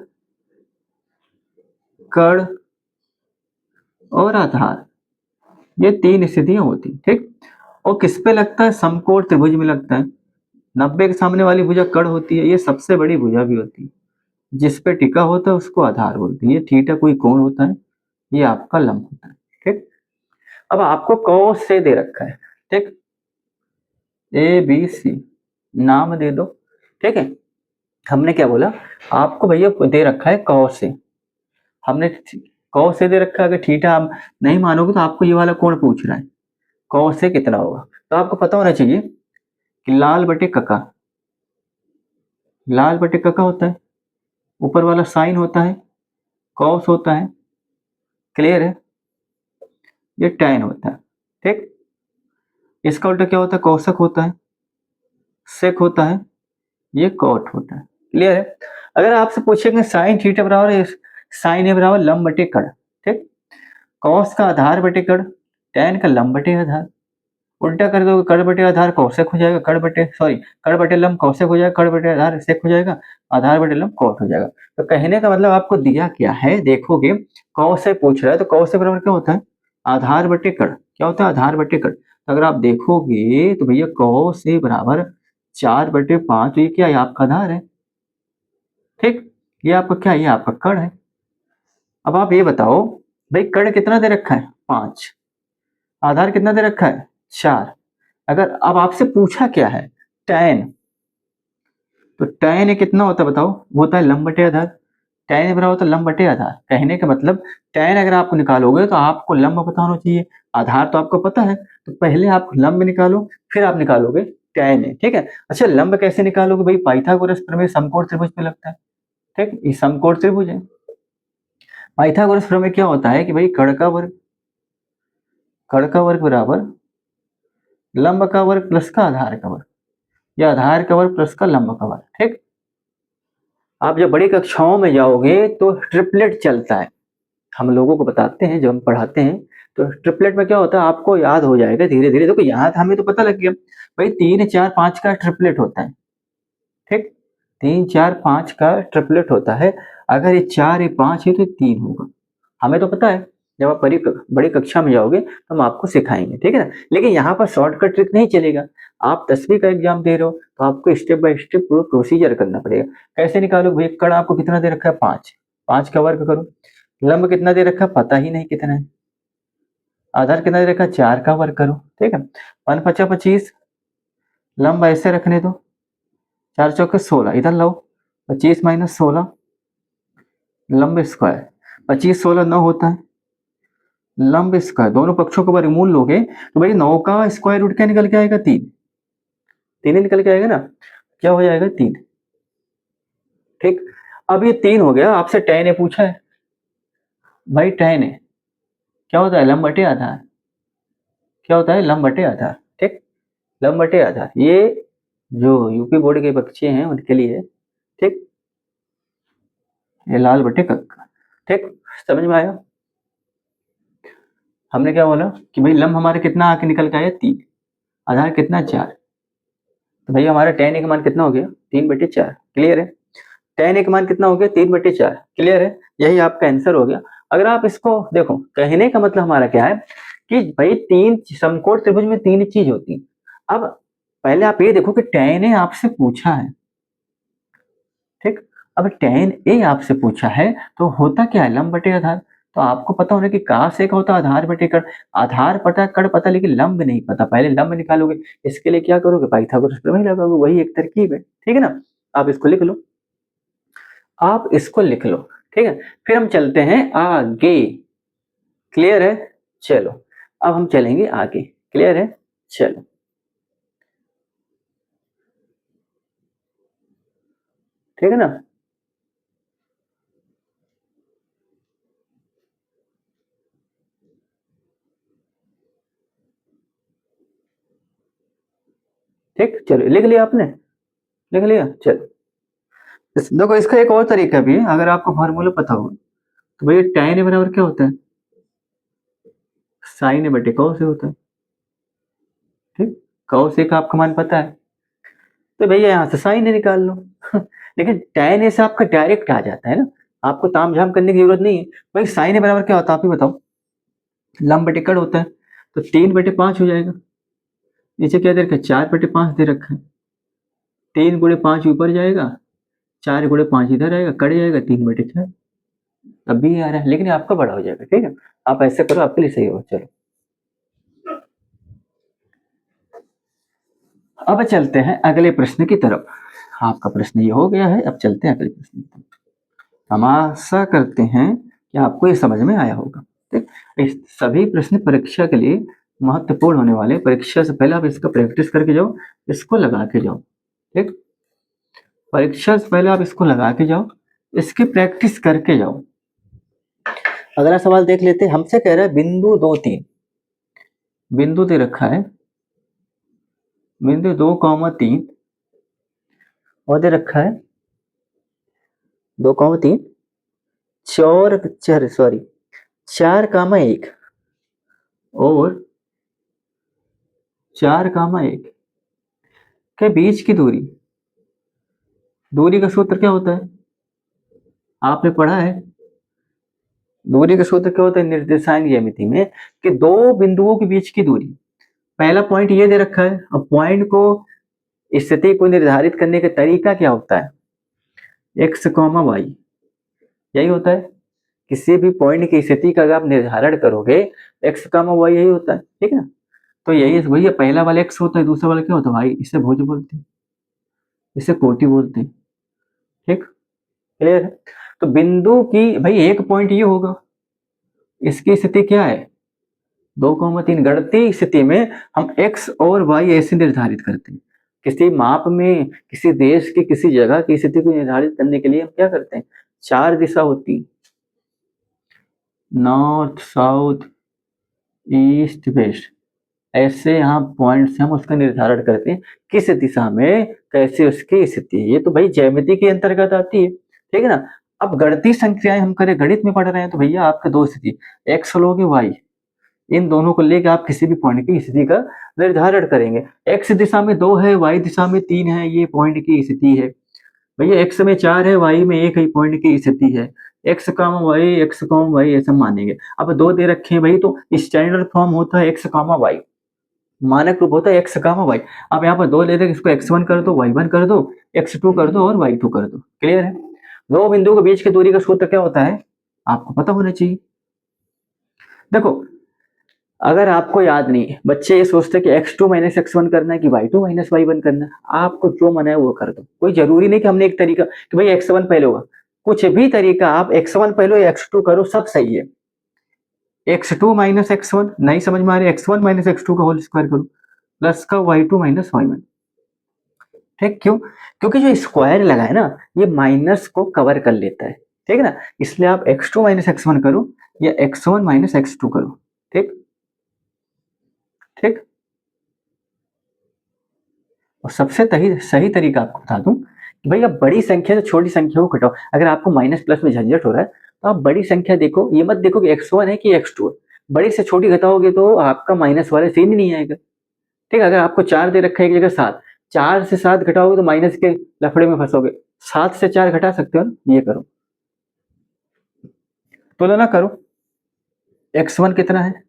कर्ण और आधार, ये 3 स्थितियां होती। ठीक, और किस पे लगता है? समकोण त्रिभुज में लगता है। 90 के सामने वाली भुजा कर्ण होती है, ये सबसे बड़ी भुजा भी होती है। जिस पे टिका होता है उसको आधार बोलते हैं। ये थीटा कोई कोण होता है, ये आपका लंब होता है। ठीक, अब आपको कॉस से दे रखा है। ठीक, ए बी सी नाम दे दो। ठीक है, हमने क्या बोला? आपको भैया दे रखा है कॉस से, हमने कॉस से दे रखा है। अगर थीटा आप नहीं मानोगे तो आपको ये वाला कोण पूछ रहा है, कॉस से कितना होगा? तो आपको पता होना चाहिए कि लाल बटे कका, लाल बटे कका होता है, ऊपर वाला साइन होता है, कॉस होता है। क्लियर है? ये tan होता है। ठीक, इसका उल्टा क्या होता है? कौशक होता है, सेक होता है, ये कॉट होता है। क्लियर है? अगर आपसे पूछेंगे साइन थीटा बराबर साइन ए बराबर लंब बटे कड़, ठीक, कॉस का आधार बटे कड़, टैन का लंब बटे आधार, उल्टा कर दोगे कड़ बटे आधार कौशक हो जाएगा, कड़ बटे लंब कौशक हो जाएगा, कड़ बटे आधार सेक हो जाएगा, आधार बटे लंब कॉट हो जाएगा। तो कहने का मतलब आपको दिया क्या है, देखोगे कौश से पूछ रहा है तो कौश से बराबर क्या होता है, आधार बटे कड़, क्या होता है, आधार बटे कड़। तो अगर आप देखोगे तो भैया कौश से बराबर 4/5, तो ये क्या है, आपका आधार है, ठीक, ये आपका क्या है, ये आपका कड़ है। अब आप ये बताओ भाई कड़ कितना दे रखा है, 5, आधार कितना दे रखा है, 4। अगर अब आपसे पूछा क्या है, tan, तो tan ए कितना होता है बताओ, वो होता है लंब बटे आधार, tan ए बराबर होता है लंब बटे आधार। कहने का मतलब tan अगर आपको निकालोगे तो आपको लंब पता होना चाहिए, आधार तो आपको पता है, तो पहले आप लंब निकालो फिर आप निकालोगे tan ए, ठीक है। अच्छा लंब कैसे निकालोगे भाई, पाइथागोरस प्रमेय समकोण त्रिभुज पे लगता है, ठीक, ये समकोण त्रिभुज है। पाइथागोरस प्रमेय क्या होता है कि भाई कड़ का वर्ग बराबर लंब का वर्ग प्लस का आधार का वर्ग, या आधार का वर्ग प्लस का लंब का वर्ग, ठीक। आप जब बड़ी कक्षाओं में जाओगे तो ट्रिपलेट चलता है, हम लोगों को बताते हैं जब हम पढ़ाते हैं, तो ट्रिपलेट में क्या होता है आपको याद हो जाएगा धीरे धीरे। देखो यहाँ हमें तो पता लग गया भाई 3 4 5 का ट्रिपलेट होता है, ठीक, 3 4 5 का ट्रिपलेट होता है। अगर ये 4 ये 5 है तो 3 होगा, हमें तो पता है, जब आप बड़ी कक्षा में जाओगे तो हम आपको सिखाएंगे, ठीक है ना। लेकिन यहाँ पर शॉर्टकट ट्रिक नहीं चलेगा, आप 10वीं का एग्जाम दे रहे हो तो आपको स्टेप बाय स्टेप पूरा प्रोसीजर करना पड़ेगा। कैसे निकालो भाई, कड़ आपको कितना दे रखा है, 5, 5 का वर्ग करो, लंब कितना दे रखा है पता ही नहीं कितना है, आधार कितना दे रखा है 4 का वर्ग करो, ठीक है, 1 5 25, लंब ऐसे रखने दो, 4 चौके 16, इधर लाओ 25 माइनस 16 लंब स्क्वायर, 25 16 9 होता है, लंब स्क्वायर दोनों पक्षों का वर्गमूल लोगे तो भाई 9 का स्क्वायर रूट क्या निकल के आएगा, 3, 3 ही निकल के आएगा ना, क्या हो जाएगा 3, ठीक। अब ये 3 हो गया, आपसे tan ए पूछा है, भाई tan ए क्या होता है, लंब बटे आधार, क्या होता है, लंब बटे आधार, ठीक, लंब बटे आधार, ये जो यूपी बोर्ड के बच्चे हैं उनके लिए, ठीक, ये लाल बटे कक्का, ठीक, समझ में आया। हमने क्या बोला कि भाई लंब हमारे कितना आके निकल के आया 3, आधार कितना 4, तो भाई हमारा tan ए का मान कितना हो गया 3/4, क्लियर है। tan ए का मान कितना हो गया 3/4, क्लियर है, यही आपका आंसर हो गया। अगर आप इसको देखो, कहने का मतलब हमारा क्या है कि भाई 3 समकोण त्रिभुज में 3 चीज होती। अब पहले आप ये देखो कि tan ए आपसे पूछा है, ठीक, अब tan ए आपसे पूछा है तो होता क्या है, लंब बटे आधार। तो आपको पता होना कि कहाँ से का होता है आधार बटे कड़, आधार पता कड़ पता लेकिन लंब नहीं पता, पहले लंब निकालोगे, इसके लिए क्या करोगे, पाइथागोरस प्रमेय लगाओगे, वही एक तरकीब है, ठीक है ना। आप इसको लिख लो, आप इसको लिख लो, ठीक है। फिर हम चलते हैं आगे, क्लियर है, चलो अब हम चलेंगे आगे, क्लियर है, चलो ठीक है ना। ठीक, चलो लिख लिया आपने, लिख लिया, चलो देखो इसका एक और तरीका भी है, अगर आपको फार्मूला पता हो तो भैया tan ए बराबर क्या होता है, साइन ए बटे कॉस ए होता है, ठीक, कॉस ए का आपका मान पता है तो भैया यहाँ से साइन ए निकाल लो लेकिन tan ए से आपका डायरेक्ट आ जाता है ना, आपको ताम झाम करने की जरूरत नहीं है। भाई साइन ए बराबर क्या होता है आप ही बताओ, लंब बटे कड़ होता है, तो 3/5 हो जाएगा, नीचे क्या दे रखा है 4/5 दे रखा है, 3 × 5 ऊपर जाएगा, 4 × 5 इधर आएगा, कट जाएगा 3/4, अब भी आ रहा है लेकिन आपका बड़ा हो जाएगा, ठीक है, आप ऐसे करो आपके लिए सही होगा। चलो अब चलते हैं अगले प्रश्न की तरफ, आपका प्रश्न ये हो गया है, अब चलते हैं अगले प्रश्न की तरफ। हम आशा करते हैं कि आपको ये समझ में आया होगा, ठीक, इस सभी प्रश्न परीक्षा के लिए महत्वपूर्ण होने वाले, परीक्षा से पहले आप इसका प्रैक्टिस करके जाओ, इसको लगा के जाओ, ठीक, परीक्षा से पहले आप इसको लगा के जाओ, इसकी प्रैक्टिस करके जाओ। अगला सवाल देख लेते हैं, हमसे कह रहा है बिंदु 2 3, बिंदु दे रखा है बिंदु 2, 3 और दे रखा है 2,3 4 4 सॉरी 4,1 और 4,1 के बीच की दूरी, दूरी का सूत्र क्या होता है? आपने पढ़ा है दूरी का सूत्र क्या होता है निर्देशांक ज्यामिति में, कि दो बिंदुओं के बीच की दूरी। पहला पॉइंट ये दे रखा है, अब पॉइंट को स्थिति को निर्धारित करने का तरीका क्या होता है? x, y, यही होता है। किसी भी पॉइंट की स्थिति का अगर आप निर्धारण करोगे x, y यही होता है, ठीक है ना। तो यही वही है, पहला वाला x होता है, दूसरा वाला क्या होता है भाई? इसे भुज बोलते हैं, इसे कोटि बोलते हैं, ठीक, क्लियर है। तो बिंदु की भाई एक पॉइंट ये होगा, इसकी स्थिति क्या है 2,3। गणितीय स्थिति में हम x और y ऐसे निर्धारित करते हैं। किसी माप में किसी देश की किसी जगह की स्थिति को निर्धारित करने के लिए हम क्या करते हैं? 4 दिशा होती, नॉर्थ, साउथ, ईस्ट, वेस्ट, ऐसे यहाँ पॉइंट से हम उसका निर्धारण करते हैं किस दिशा में कैसे उसकी स्थिति है। ये तो भाई ज्यामिति के अंतर्गत आती है, ठीक है ना। अब गणितीय संख्याएं हम करें, गणित में पढ़ रहे हैं, तो भैया आपके दो स्थिति x लोगे y, इन दोनों को लेकर आप किसी भी पॉइंट की स्थिति का निर्धारण करेंगे। x दिशा में 2 है, y दिशा में 3 है, ये पॉइंट की स्थिति है। भैया x में 4 है, y में 1 है, पॉइंट की स्थिति है। x, y ऐसा मानेंगे। अब दो दे रखे हैं भाई, तो स्टैंडर्ड फॉर्म होता है x, y, मानक रूप होता है x, y। अब यहाँ पर दो ले रहे, इसको x1 कर दो, y1 कर दो, x2 कर दो और y2 कर दो, क्लियर है। दो बिंदुओं के बीच की दूरी का सूत्र क्या होता है आपको पता होना चाहिए। देखो अगर आपको याद नहीं है, बच्चे ये सोचते हैं कि x2 माइनस x1 करना है कि y2 माइनस y1 करना है, आपको जो मन है वो कर दो, कोई जरूरी नहीं कि हमने एक तरीका कि भाई x1 पहले होगा, कुछ भी तरीका आप x1 पहले या x2 करो, सब सही है। x2 माइनस x1 नहीं समझ में आ रही, x1 माइनस x2 का होल स्क्वायर करो, प्लस का y2 माइनस y1, ठीक। क्यों? क्योंकि जो स्क्वायर लगा है ना, ये माइनस को कवर कर लेता है, ठीक है ना। इसलिए आप x2 माइनस x1 करो या x1 माइनस x2 करो, ठीक ठीक। और सबसे सही तरीका आपको बता दूं कि भाई आप बड़ी संख्या से छोटी संख्या को घटाओ। अगर आपको माइनस प्लस में झंझट हो रहा है तो आप बड़ी संख्या देखो, ये मत देखो कि x1 है कि x2 है। बड़ी से छोटी घटाओगे तो आपका माइनस वाले सीन ही नहीं आएगा, ठीक है। अगर आपको 4 दे रखा है एक जगह 7, 4 से 7 घटाओगे तो माइनस के लफड़े में फंसोगे। 7 से 4 घटा सकते हो ना, ये करो, तुलना करो। x1 कितना है?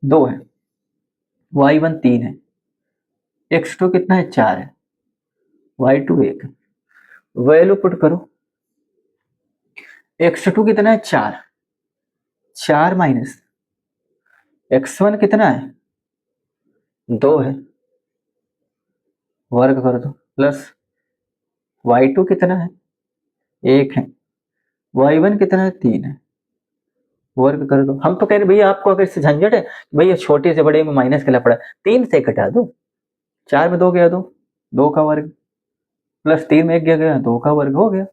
2 है, y1 3 है, x2 कितना है? 4 है, y2 1 है। वैल्यू पुट करो, x2 कितना है? 4, 4 माइनस x1 कितना है? 2 है, वर्ग कर दो, प्लस y2 कितना है? 1 है, y1 कितना है? 3 है, वर्ग कर दो। हम तो कह रहे भैया आपको अगर इससे झंझट है, भैया छोटे से बड़े में माइनस के लफड़ा, 3 से घटा दो, 4 में 2 गया, 2 का वर्ग, प्लस 3 में 1 गया गया, 2 का वर्ग हो गया।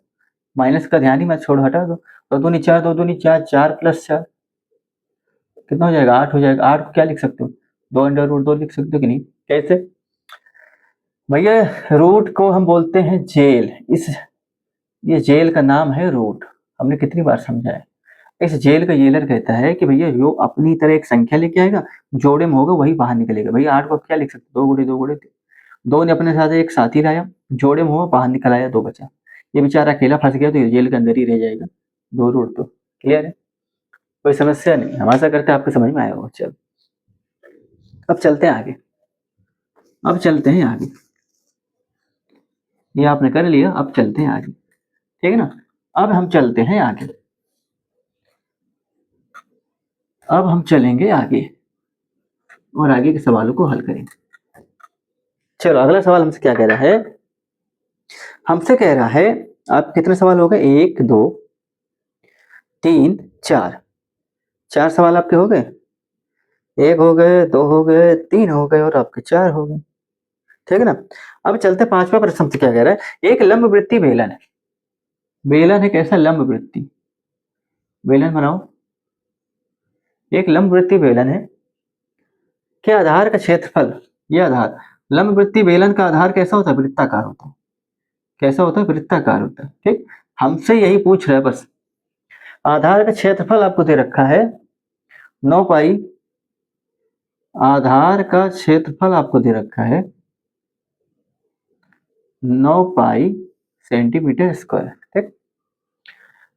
माइनस का ध्यान ही मत छोड़ो, हटा दो। 2 दूनी 4, 2 दूनी 4, 4 प्लस 4 कितना हो जाएगा? 8 हो जाएगा। 8 को क्या लिख सकते हो? 2 अंडर रूट 2 लिख सकते हो कि नहीं? कैसे भैया? रूट को हम बोलते हैं जेल, इस ये जेल का नाम है रूट, हमने कितनी बार समझा है। इस जेल का जेलर कहता है कि भैया जो अपनी तरह एक संख्या लेके आएगा, जोड़े में होगा वही बाहर निकलेगा। भैया 8 को क्या लिख सकते? 2 गुड़े 2 गुड़े 2 ने अपने साथ एक साथी लाया, जोड़े में हुआ, बाहर निकल आया, 2 बचा। ये बेचारा अकेला फंस गया तो ये जेल के अंदर ही रह जाएगा। 2 रूट तो क्लियर है, कोई समस्या नहीं। हम आशा करते हैं आपको समझ में आया होगा। चलो अब चलते हैं आगे, अब चलते हैं आगे। ये आपने कर लिया, अब चलते हैं आगे, ठीक है ना। अब हम चलते हैं आगे, अब हम चलेंगे आगे और आगे के सवालों को हल करेंगे। चलो अगला सवाल हमसे क्या कह रहा है? हमसे कह रहा है, आप कितने सवाल हो गए? 1 2 3 4, 4 सवाल आपके हो गए। 1 हो गए, 2 हो गए, 3 हो गए और आपके 4 हो गए, ठीक है ना। अब चलते 5वां प्रश्न से क्या कह रहा है? एक लंबवृत्तीय बेलन है, बेलन है कैसा? लंबवृत्तीय बेलन बनाओ। एक लंबवृत्तीय बेलन है के आधार का क्षेत्रफल, ये आधार, लंबवृत्तीय बेलन का आधार कैसा होता है? वृत्ताकार होता है। कैसा होता है? वृत्ताकार होता है, ठीक। हमसे यही पूछ रहा है बस। आधार का क्षेत्रफल आपको दे रखा है 9 पाई, आधार का क्षेत्रफल आपको दे रखा है 9 पाई सेंटीमीटर स्क्वायर। ठीक,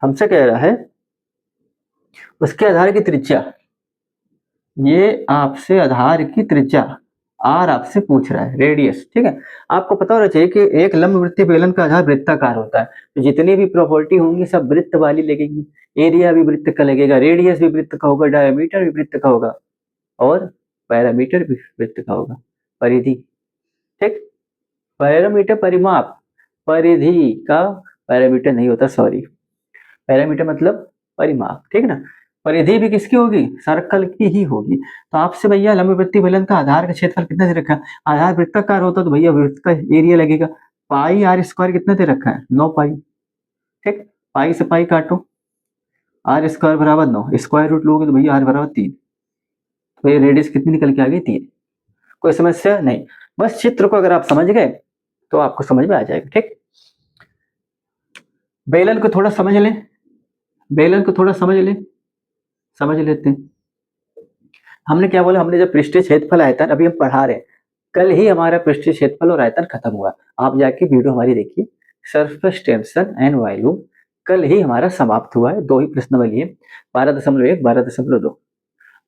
हमसे कह रहा है उसके आधार की त्रिज्या, ये आपसे आधार की त्रिज्या आर आपसे पूछ रहा है, रेडियस। ठीक है, आपको पता होना चाहिए कि एक लंबवृत्तीय बेलन का आधार वृत्ताकार होता है, तो जितनी भी प्रॉपर्टी होंगी सब वृत्त वाली लगेगी। एरिया भी वृत्त का लगेगा, रेडियस भी वृत्त का होगा, डायमीटर भी वृत्त का होगा, और पैरामीटर भी वृत्त का होगा, परिधि। ठीक, पैरामीटर परिमाप, परिधि का पैरामीटर नहीं होता, सॉरी, पैरामीटर मतलब परिमाप। ठीक ना, परिधि भी किसकी होगी, सर्कल की ही होगी। तो आपसे भैया लंबवृत्तीय बेलन का आधार का क्षेत्रफल कितना दे रखा है, आधार वृत्ताकार होता तो भैया वृत्त का एरिया लगेगा। पाई आर स्क्वायर कितना दे रखा है, 9 पाई। ठीक, पाई से पाई काटो, आर स्क्वायर बराबर 9, स्क्वायर रूट लोगे तो भैया आर बराबर 3, तो ये रेडियस कितनी निकल के आ गई, 3। कोई समस्या नहीं, बस चित्र को अगर आप समझ गए तो आपको समझ में आ जाएगा। ठीक, बेलन को थोड़ा समझ लें, बेलन को थोड़ा समझ लें, समझ लेते हैं। हमने क्या बोला, हमने जब पृष्ठीय क्षेत्रफल आयतन, अभी हम पढ़ा रहे हैं, कल ही हमारा पृष्ठीय क्षेत्रफल और आयतन खत्म हुआ। आप जाके वीडियो हमारी देखिए, सरफेस टेंशन एंड वॉल्यूम, कल ही हमारा समाप्त हुआ है। 2 ही प्रश्न बनी है, 12.1, 12.2,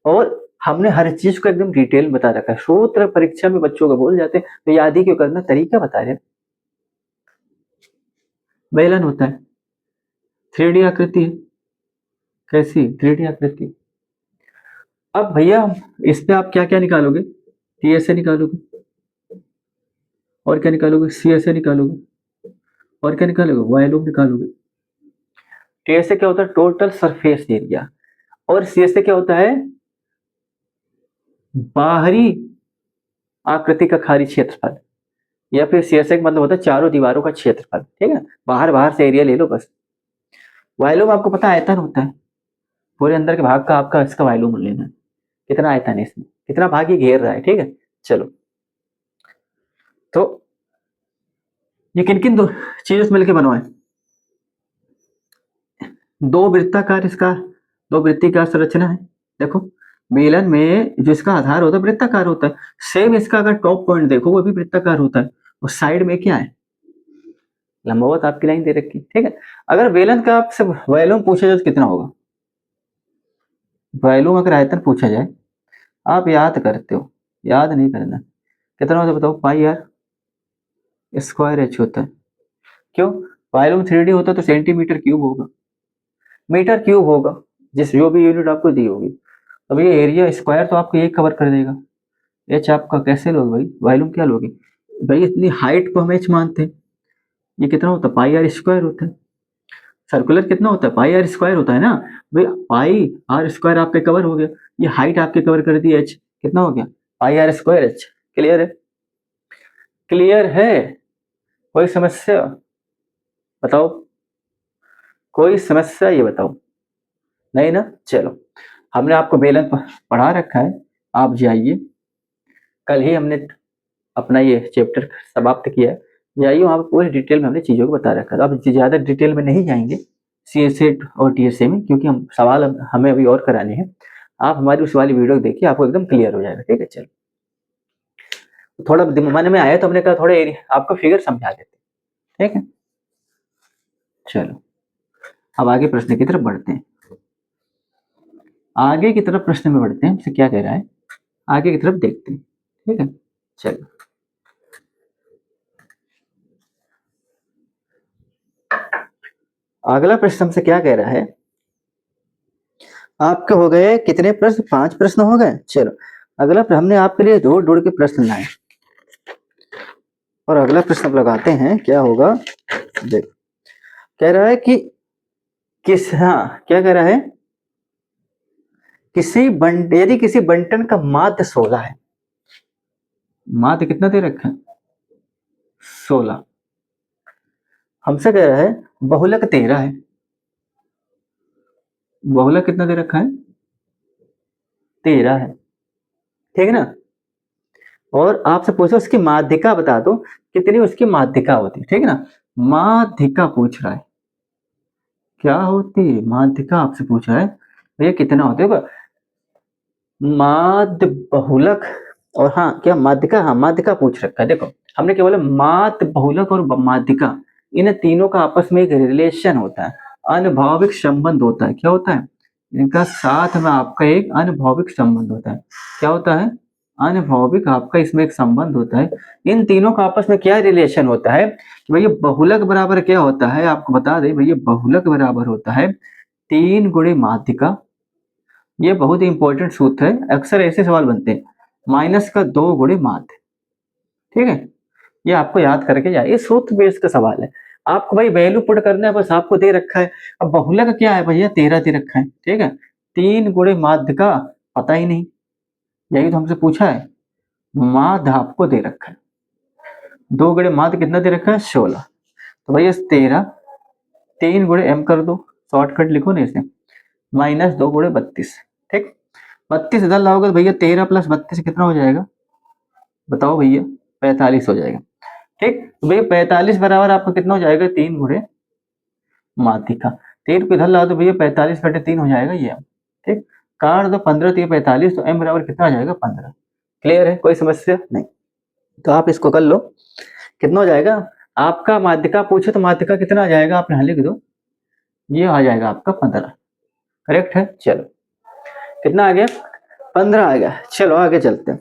और हमने हर चीज को एकदम डिटेल में बता रखा है। सूत्र परीक्षा में बच्चों को भूल जाते हैं, तो याद ही क्यों करना, तरीका बता रहे हैं। बेलन होता है, 3D आकृति है, कैसी 3D आकृति। अब भैया इस पे आप क्या क्या निकालोगे, टी से निकालोगे, और क्या निकालोगे, सी से निकालोगे, और क्या निकालोगे, वॉल्यूम निकालोगे। टी से क्या होता है, टोटल सरफेस एरिया, और सी से क्या होता है, बाहरी आकृति का खाली क्षेत्रफल, या फिर सी का मतलब होता है चारों दीवारों का क्षेत्रफल। ठीक है, बाहर बाहर से एरिया ले लो बस। वॉल्यूम आपको पता है आयतन होता है, पूरे अंदर के भाग का आपका इसका वॉल्यूम लेना है, कितना आयतन है इसमें, कितना भाग ये घेर रहा है। ठीक है, चलो, तो ये किन किन दो चीजों से मिलकर बना है, दो वृत्ताकार, इसका दो वृत्तिकार संरचना है। देखो बेलन में जो इसका आधार होता है वृत्ताकार होता है, सेम इसका अगर टॉप पॉइंट देखो वो भी वृत्ताकार होता है, और साइड में क्या है, लंबवत आपकी लाइन दे रखी। ठीक है, अगर बेलन का आपसे वॉल्यूम पूछा जाए तो कितना होगा, वॉल्यूम अगर आयतन पूछा जाए, आप याद करते हो, याद नहीं करना, कितना होता है बताओ, पाई आर स्क्वायर एच होता है। क्यों, वॉल्यूम 3D होता तो सेंटीमीटर क्यूब होगा, मीटर क्यूब होगा, जिस जो भी यूनिट आपको दी होगी। अब ये एरिया स्क्वायर तो आपको ये कवर कर देगा, एच आपका कैसे लोगे भाई, वॉल्यूम क्या लोगे भाई, इतनी हाइट को हम एच मानते हैं। ये कितना होता है, पाई आर स्क्वायर होता है। सर्कुलर कितना होता है, पाई आर स्क्वायर होता है ना भाई, पाई आर स्क्वायर आपके कवर हो गया, ये हाइट आपके कवर कर दी, एच कितना हो गया, पाई आर स्क्वायर एच। क्लियर है, क्लियर है, कोई समस्या बताओ, कोई समस्या ये बताओ, नहीं ना। चलो, हमने आपको बेलन पढ़ा रखा है, आप जाइए, कल ही हमने अपना ये चैप्टर समाप्त किया है, जाइए वहाँ पर पूरी डिटेल में हमने चीज़ों को बता रखा है। अब ज़्यादा डिटेल में नहीं जाएंगे CSA और TSA में, क्योंकि हम सवाल हमें अभी और कराने हैं। आप हमारी उस वाली वीडियो देखिए, आपको एकदम क्लियर हो जाएगा। ठीक है, चलो, थोड़ा मन में आया तो हमने कहा थोड़ा आपको फिगर समझा देते। ठीक है, चलो अब आगे प्रश्न की तरफ बढ़ते हैं, आगे की तरफ प्रश्न में बढ़ते हैं, हमसे क्या कह रहा है, आगे की तरफ देखते हैं। ठीक है, चलो, अगला प्रश्न हमसे क्या कह रहा है, आपके हो गए कितने प्रश्न, 5 प्रश्न हो गए। चलो, अगला हमने आपके लिए जोड़ जोड़ के प्रश्न लाए, और अगला प्रश्न लगाते हैं, क्या होगा देख, कह रहा है कि हाँ क्या कह रहा है, यदि किसी बंटन का माध्य 16 है, माध्य कितना दे रखा है, 16, हमसे कह रहा है बहुलक 13 है, बहुलक कितना दे रखा है, 13 है। ठीक है ना, और आपसे पूछो उसकी माध्यिका बता दो, कितनी उसकी माध्यिका होती है। ठीक है ना, माध्यिका पूछ रहा है, क्या होती है माध्यिका, आपसे पूछा है भैया कितना होता है। माध्य बहुलक और हाँ क्या माध्यिका, हाँ माध्यिका पूछ रखा है। देखो हमने क्या बोला, माध्य बहुलक और माध्यिका, इन तीनों का आपस में एक रिलेशन होता है, अनुभौविक संबंध होता है। क्या होता है इनका साथ में आपका एक अनुभौविक संबंध होता है। क्या होता है अनुभौविक, आपका इसमें एक संबंध होता है। इन तीनों का आपस में क्या रिलेशन होता है कि भैया बहुलक बराबर क्या होता है, आपको बता दें भैया बहुलक बराबर होता है 3 गुणे माध्यिका। ये बहुत ही इंपॉर्टेंट सूत्र है, अक्सर ऐसे सवाल बनते हैं, माइनस का 2 गुणे माध्य। ठीक है, ये आपको याद करके जाए, ये सूत्र बेस्ड का सवाल है। आपको भाई वैल्यू पुट करना है, बस आपको दे रखा है। अब बहुलक क्या है भैया, 13 दे रखा है। ठीक है, 3 गुणे माध्य का पता ही नहीं, यही तो हमसे पूछा है। माध्य आपको दे रखा है, 2 गुणे माध्य कितना दे रखा है 16। तो भैया 13, 3 गुणे m कर दो, शॉर्टकट लिखो ना इसे, माइनस 2 गुणे 32। ठीक, 32 इधर लाओगे तो भैया 13 प्लस 32 कितना हो जाएगा बताओ भैया, 45 हो जाएगा। ठीक, तो भैया 45 बराबर आपका कितना हो जाएगा 3 गुणे माध्यिका। 3 को इधर लाओ तो भैया 45/3 हो जाएगा ये। ठीक, काट दो 15 3 45, तो m बराबर कितना आ जाएगा 15। क्लियर है, कोई समस्या नहीं। तो आप इसको कर लो, कितना हो जाएगा आपका, माध्यिका पूछे तो माध्यिका कितना आ जाएगा, आप यहाँ लिख दो, ये आ जाएगा आपका 15। करेक्ट है, चलो कितना आ गया 15 आ गया। चलो आगे चलते हैं,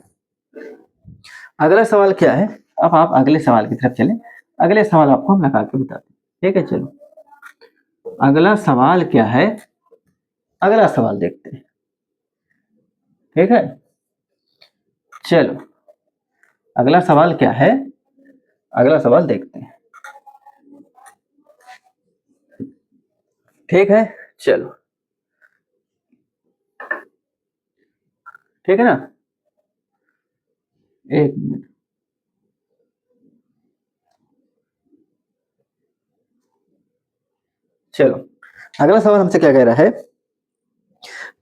अगला सवाल क्या है। अब आप अगले सवाल की तरफ चलें, अगले सवाल आपको हम लगा के बताते हैं। ठीक है, चलो अगला सवाल क्या है, अगला सवाल देखते हैं। ठीक है, चलो अगला सवाल क्या है, अगला सवाल देखते हैं। ठीक है, चलो ठीक है ना, एक मिनट। चलो अगला सवाल हमसे क्या कह रहा है,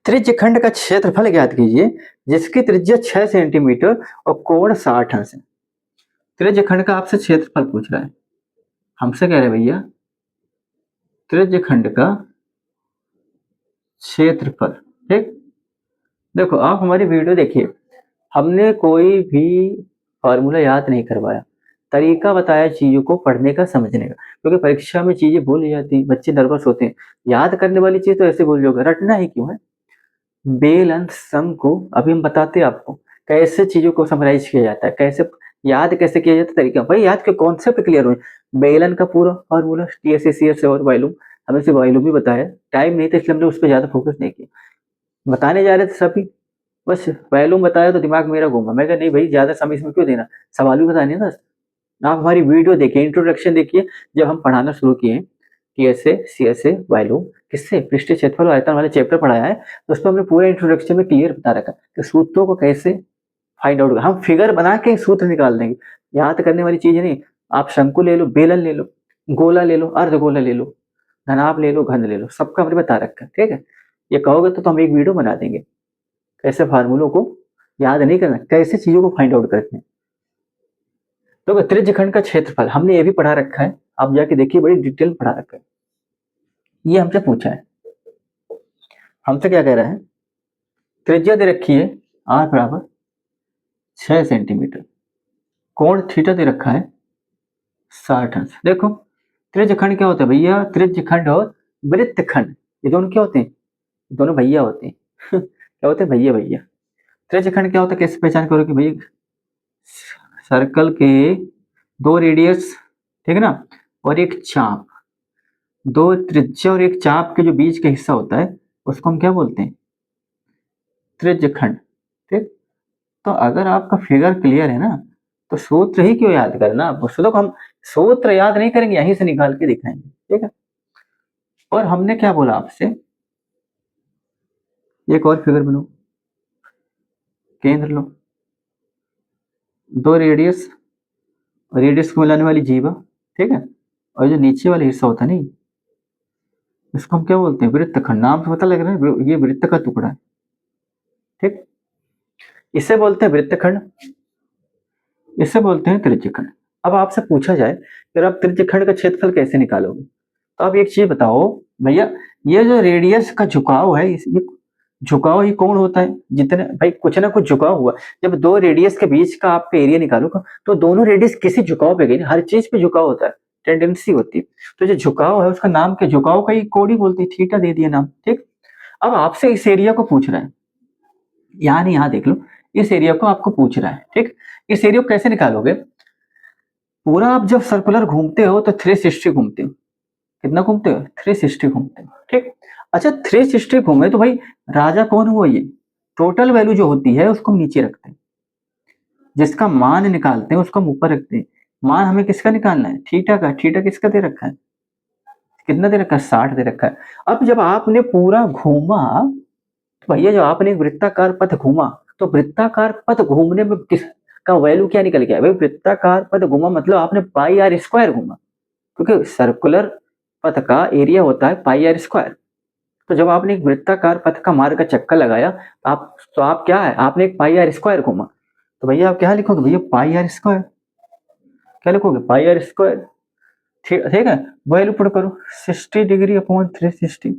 त्रिज्य खंड का क्षेत्रफल ज्ञात कीजिए जिसकी त्रिज्या 6 सेंटीमीटर और कोण 60 अंश है। त्रिज्य खंड का आपसे क्षेत्रफल पूछ रहा है, हमसे कह रहे भैया त्रिज्य खंड का क्षेत्रफल। ठीक, देखो आप हमारी वीडियो देखिए, हमने कोई भी फॉर्मूला याद नहीं करवाया, तरीका बताया चीजों को पढ़ने का समझने का, क्योंकि परीक्षा में चीजें भूल जाती, बच्चे नर्वस होते हैं। याद करने वाली चीज तो ऐसे भूल जाओगे, रटना ही क्यों है। बेल अंश सम को अभी हम बताते हैं आपको कैसे चीजों को समराइज किया जाता है, कैसे याद कैसे किया जाता है, तरीका भाई याद के कॉन्सेप्ट क्लियर हुए। बेलन का पूरा फॉर्मूला TSA और वॉल्यूम, हमें सिर्फ वॉल्यूम ही बताया, टाइम नहीं था इसलिए हमने उस पर ज्यादा फोकस नहीं किया। बताने जा रहे थे सभी, बस वॉल्यूम बताया तो दिमाग मेरा घूमा, मैं कहा नहीं भाई ज्यादा समय इसमें क्यों देना, सवाल भी बताने ना। आप हमारी वीडियो देखिए, इंट्रोडक्शन देखिए, जब हम पढ़ाना शुरू किए TSA वॉल्यूम, किससे पृष्ठीय क्षेत्रफल और आयतन वाले चैप्टर पढ़ाया है, तो उसमें हमने पूरे इंट्रोडक्शन में क्लियर बता रखा कि सूत्रों को कैसे फाइंड आउट, हम फिगर बना के सूत्र निकाल देंगे। याद करने वाली चीज नहीं, आप शंकु ले लो, बेलन ले लो, गोला ले लो, अर्धगोला ले लो, धनाभ ले लो, घन ले लो, सबका हमने बता रखा है। ठीक है, ये कहोगे तो हम एक वीडियो बना देंगे कैसे फार्मूलों को याद नहीं करना, कैसे चीजों को फाइंड आउट करते हैं। तो त्रिज्य खंड का क्षेत्रफल हमने ये भी पढ़ा रखा है, आप जाके देखिए, बड़ी डिटेल पढ़ा रखा है। ये हमसे पूछा है, हमसे क्या कह रहा है, त्रिज्या दे रखी है r बराबर 6 सेंटीमीटर, कोण थीटा दे रखा है 60 अंश। देखो त्रिज्य खंड क्या होता है भैया, त्रिज्य खंड और वृत्त खंड, ये दोनों क्या होते हैं, दोनों भैया होते हैं क्या होते हैं भैया भैया। त्रिज्य खंड क्या होता है, कैसे पहचान करोगे भाई, सर्कल के 2 रेडियस, ठीक है ना, और एक चाप, 2 त्रिज्या और एक चाप के जो बीच का हिस्सा होता है उसको हम क्या बोलते हैं, त्रिज्य खंड। ठीक, तो अगर आपका फिगर क्लियर है ना, तो सूत्र ही क्यों याद करना, सूत्र को हम सूत्र याद नहीं करेंगे, यहीं से निकाल के दिखाएंगे। ठीक है, और हमने क्या बोला आपसे, एक और फिगर बनाओ, केंद्र लो, 2 रेडियस, रेडियस को मिलाने वाली जीवा, ठीक है, और जो नीचे वाला हिस्सा होता है नहीं, इसको हम क्या बोलते हैं, वृत्त खंड। नाम से पता लग रहा है ये वृत्त का टुकड़ा है। ठीक, इसे बोलते हैं वृत्त खंड, इसे बोलते हैं त्रिज्य खंड। अब आपसे पूछा जाए कि आप त्रिज्य खंड का क्षेत्रफल कैसे निकालोगे, तो आप एक चीज बताओ, भैया ये जो रेडियस का झुकाव है, ये झुकाव ही कौन होता है, जितने भाई कुछ ना कुछ झुकाव हुआ। जब दो रेडियस के बीच का आपका एरिया निकालो तो दोनों रेडियस किसी झुकाव पे गई, हर चीज पे झुकाव होता है, टेंडेंसी होती है। तो जो झुकाव है उसका नाम के झुकाव का ही कोड ही बोलते हैं, थीटा दे दिया नाम, ठीक। अब आपसे इस एरिया को पूछ रहा है, यहाँ नहीं यहाँ देख लो, इस एरिया को आपको पूछ रहा है, ठीक। इस एरिया को कैसे निकालोगे, पूरा आप जब सर्कुलर घूमते हो तो 360 घूमते हो, कितना घूमते हो, 360 घूमते हो, ठीक। अच्छा 360 घूमे तो भाई राजा कौन हुआ, ये टोटल वैल्यू जो होती है उसको हम नीचे रखते हैं, जिसका मान निकालते हैं उसको हम ऊपर रखते हैं। मान हमें किसका निकालना है, थीटा का। थीटा किसका दे रखा है, कितना दे रखा है, 60 दे रखा है। अब जब आपने पूरा घूमा तो भैया जब आपने एक वृत्ताकार पथ घूमा तो वृत्ताकार पथ घूमने में किस का वैल्यू क्या निकल गया भाई, वृत्ताकार पथ घूमा मतलब आपने पाई आर स्क्वायर घूमा, क्योंकि सर्कुलर पथ का एरिया होता है पाई आर स्क्वायर। तो जब आपने एक वृत्ताकार पथ का मार्ग का चक्कर लगाया तो आप क्या है, आपने एक पाई आर स्क्वायर घूमा, तो भैया आप क्या लिखोगे, भैया पाई आर स्क्वायर, क्या लिखोगे, पाई आर स्क्वायर, ठीक ठीक है। वैल्यू पुट करो 60 डिग्री अपॉन 360।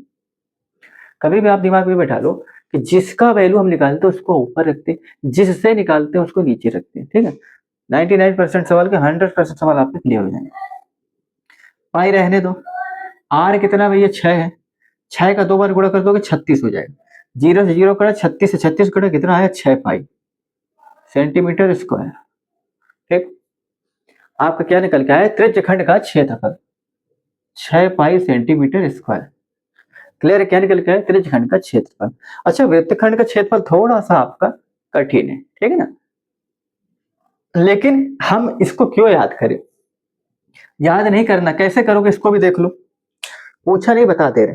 कभी भी आप दिमाग में बैठा लो कि जिसका वैल्यू हम निकालते हैं उसको ऊपर रखते हैं, जिससे निकालते हैं उसको नीचे रखते हैं, ठीक है। 99% सवाल के 100% सवाल आपके क्लियर हो जाएंगे। पाई रहने दो, आर कितना भैया 6 है, 6 का 2 बार गुणा कर दोगे 36 हो जाएगा, 0 से 0 कटा, 36 से 36 कटा, कितना आया 6 पाई सेंटीमीटर स्क्वायर, ठीक। आपका क्या निकल के आया, त्रिज्यखंड का क्षेत्रफल 6 पाई सेंटीमीटर स्क्वायर। क्लियर है, क्या निकल के आया, त्रिज्यखंड का क्षेत्रफल। अच्छा वृत्तखंड का क्षेत्रफल थोड़ा सा आपका कठिन है, ठीक है ना, लेकिन हम इसको क्यों याद करें, याद नहीं करना, कैसे करोगे इसको भी देख लो। पूछा नहीं बता दे रहे,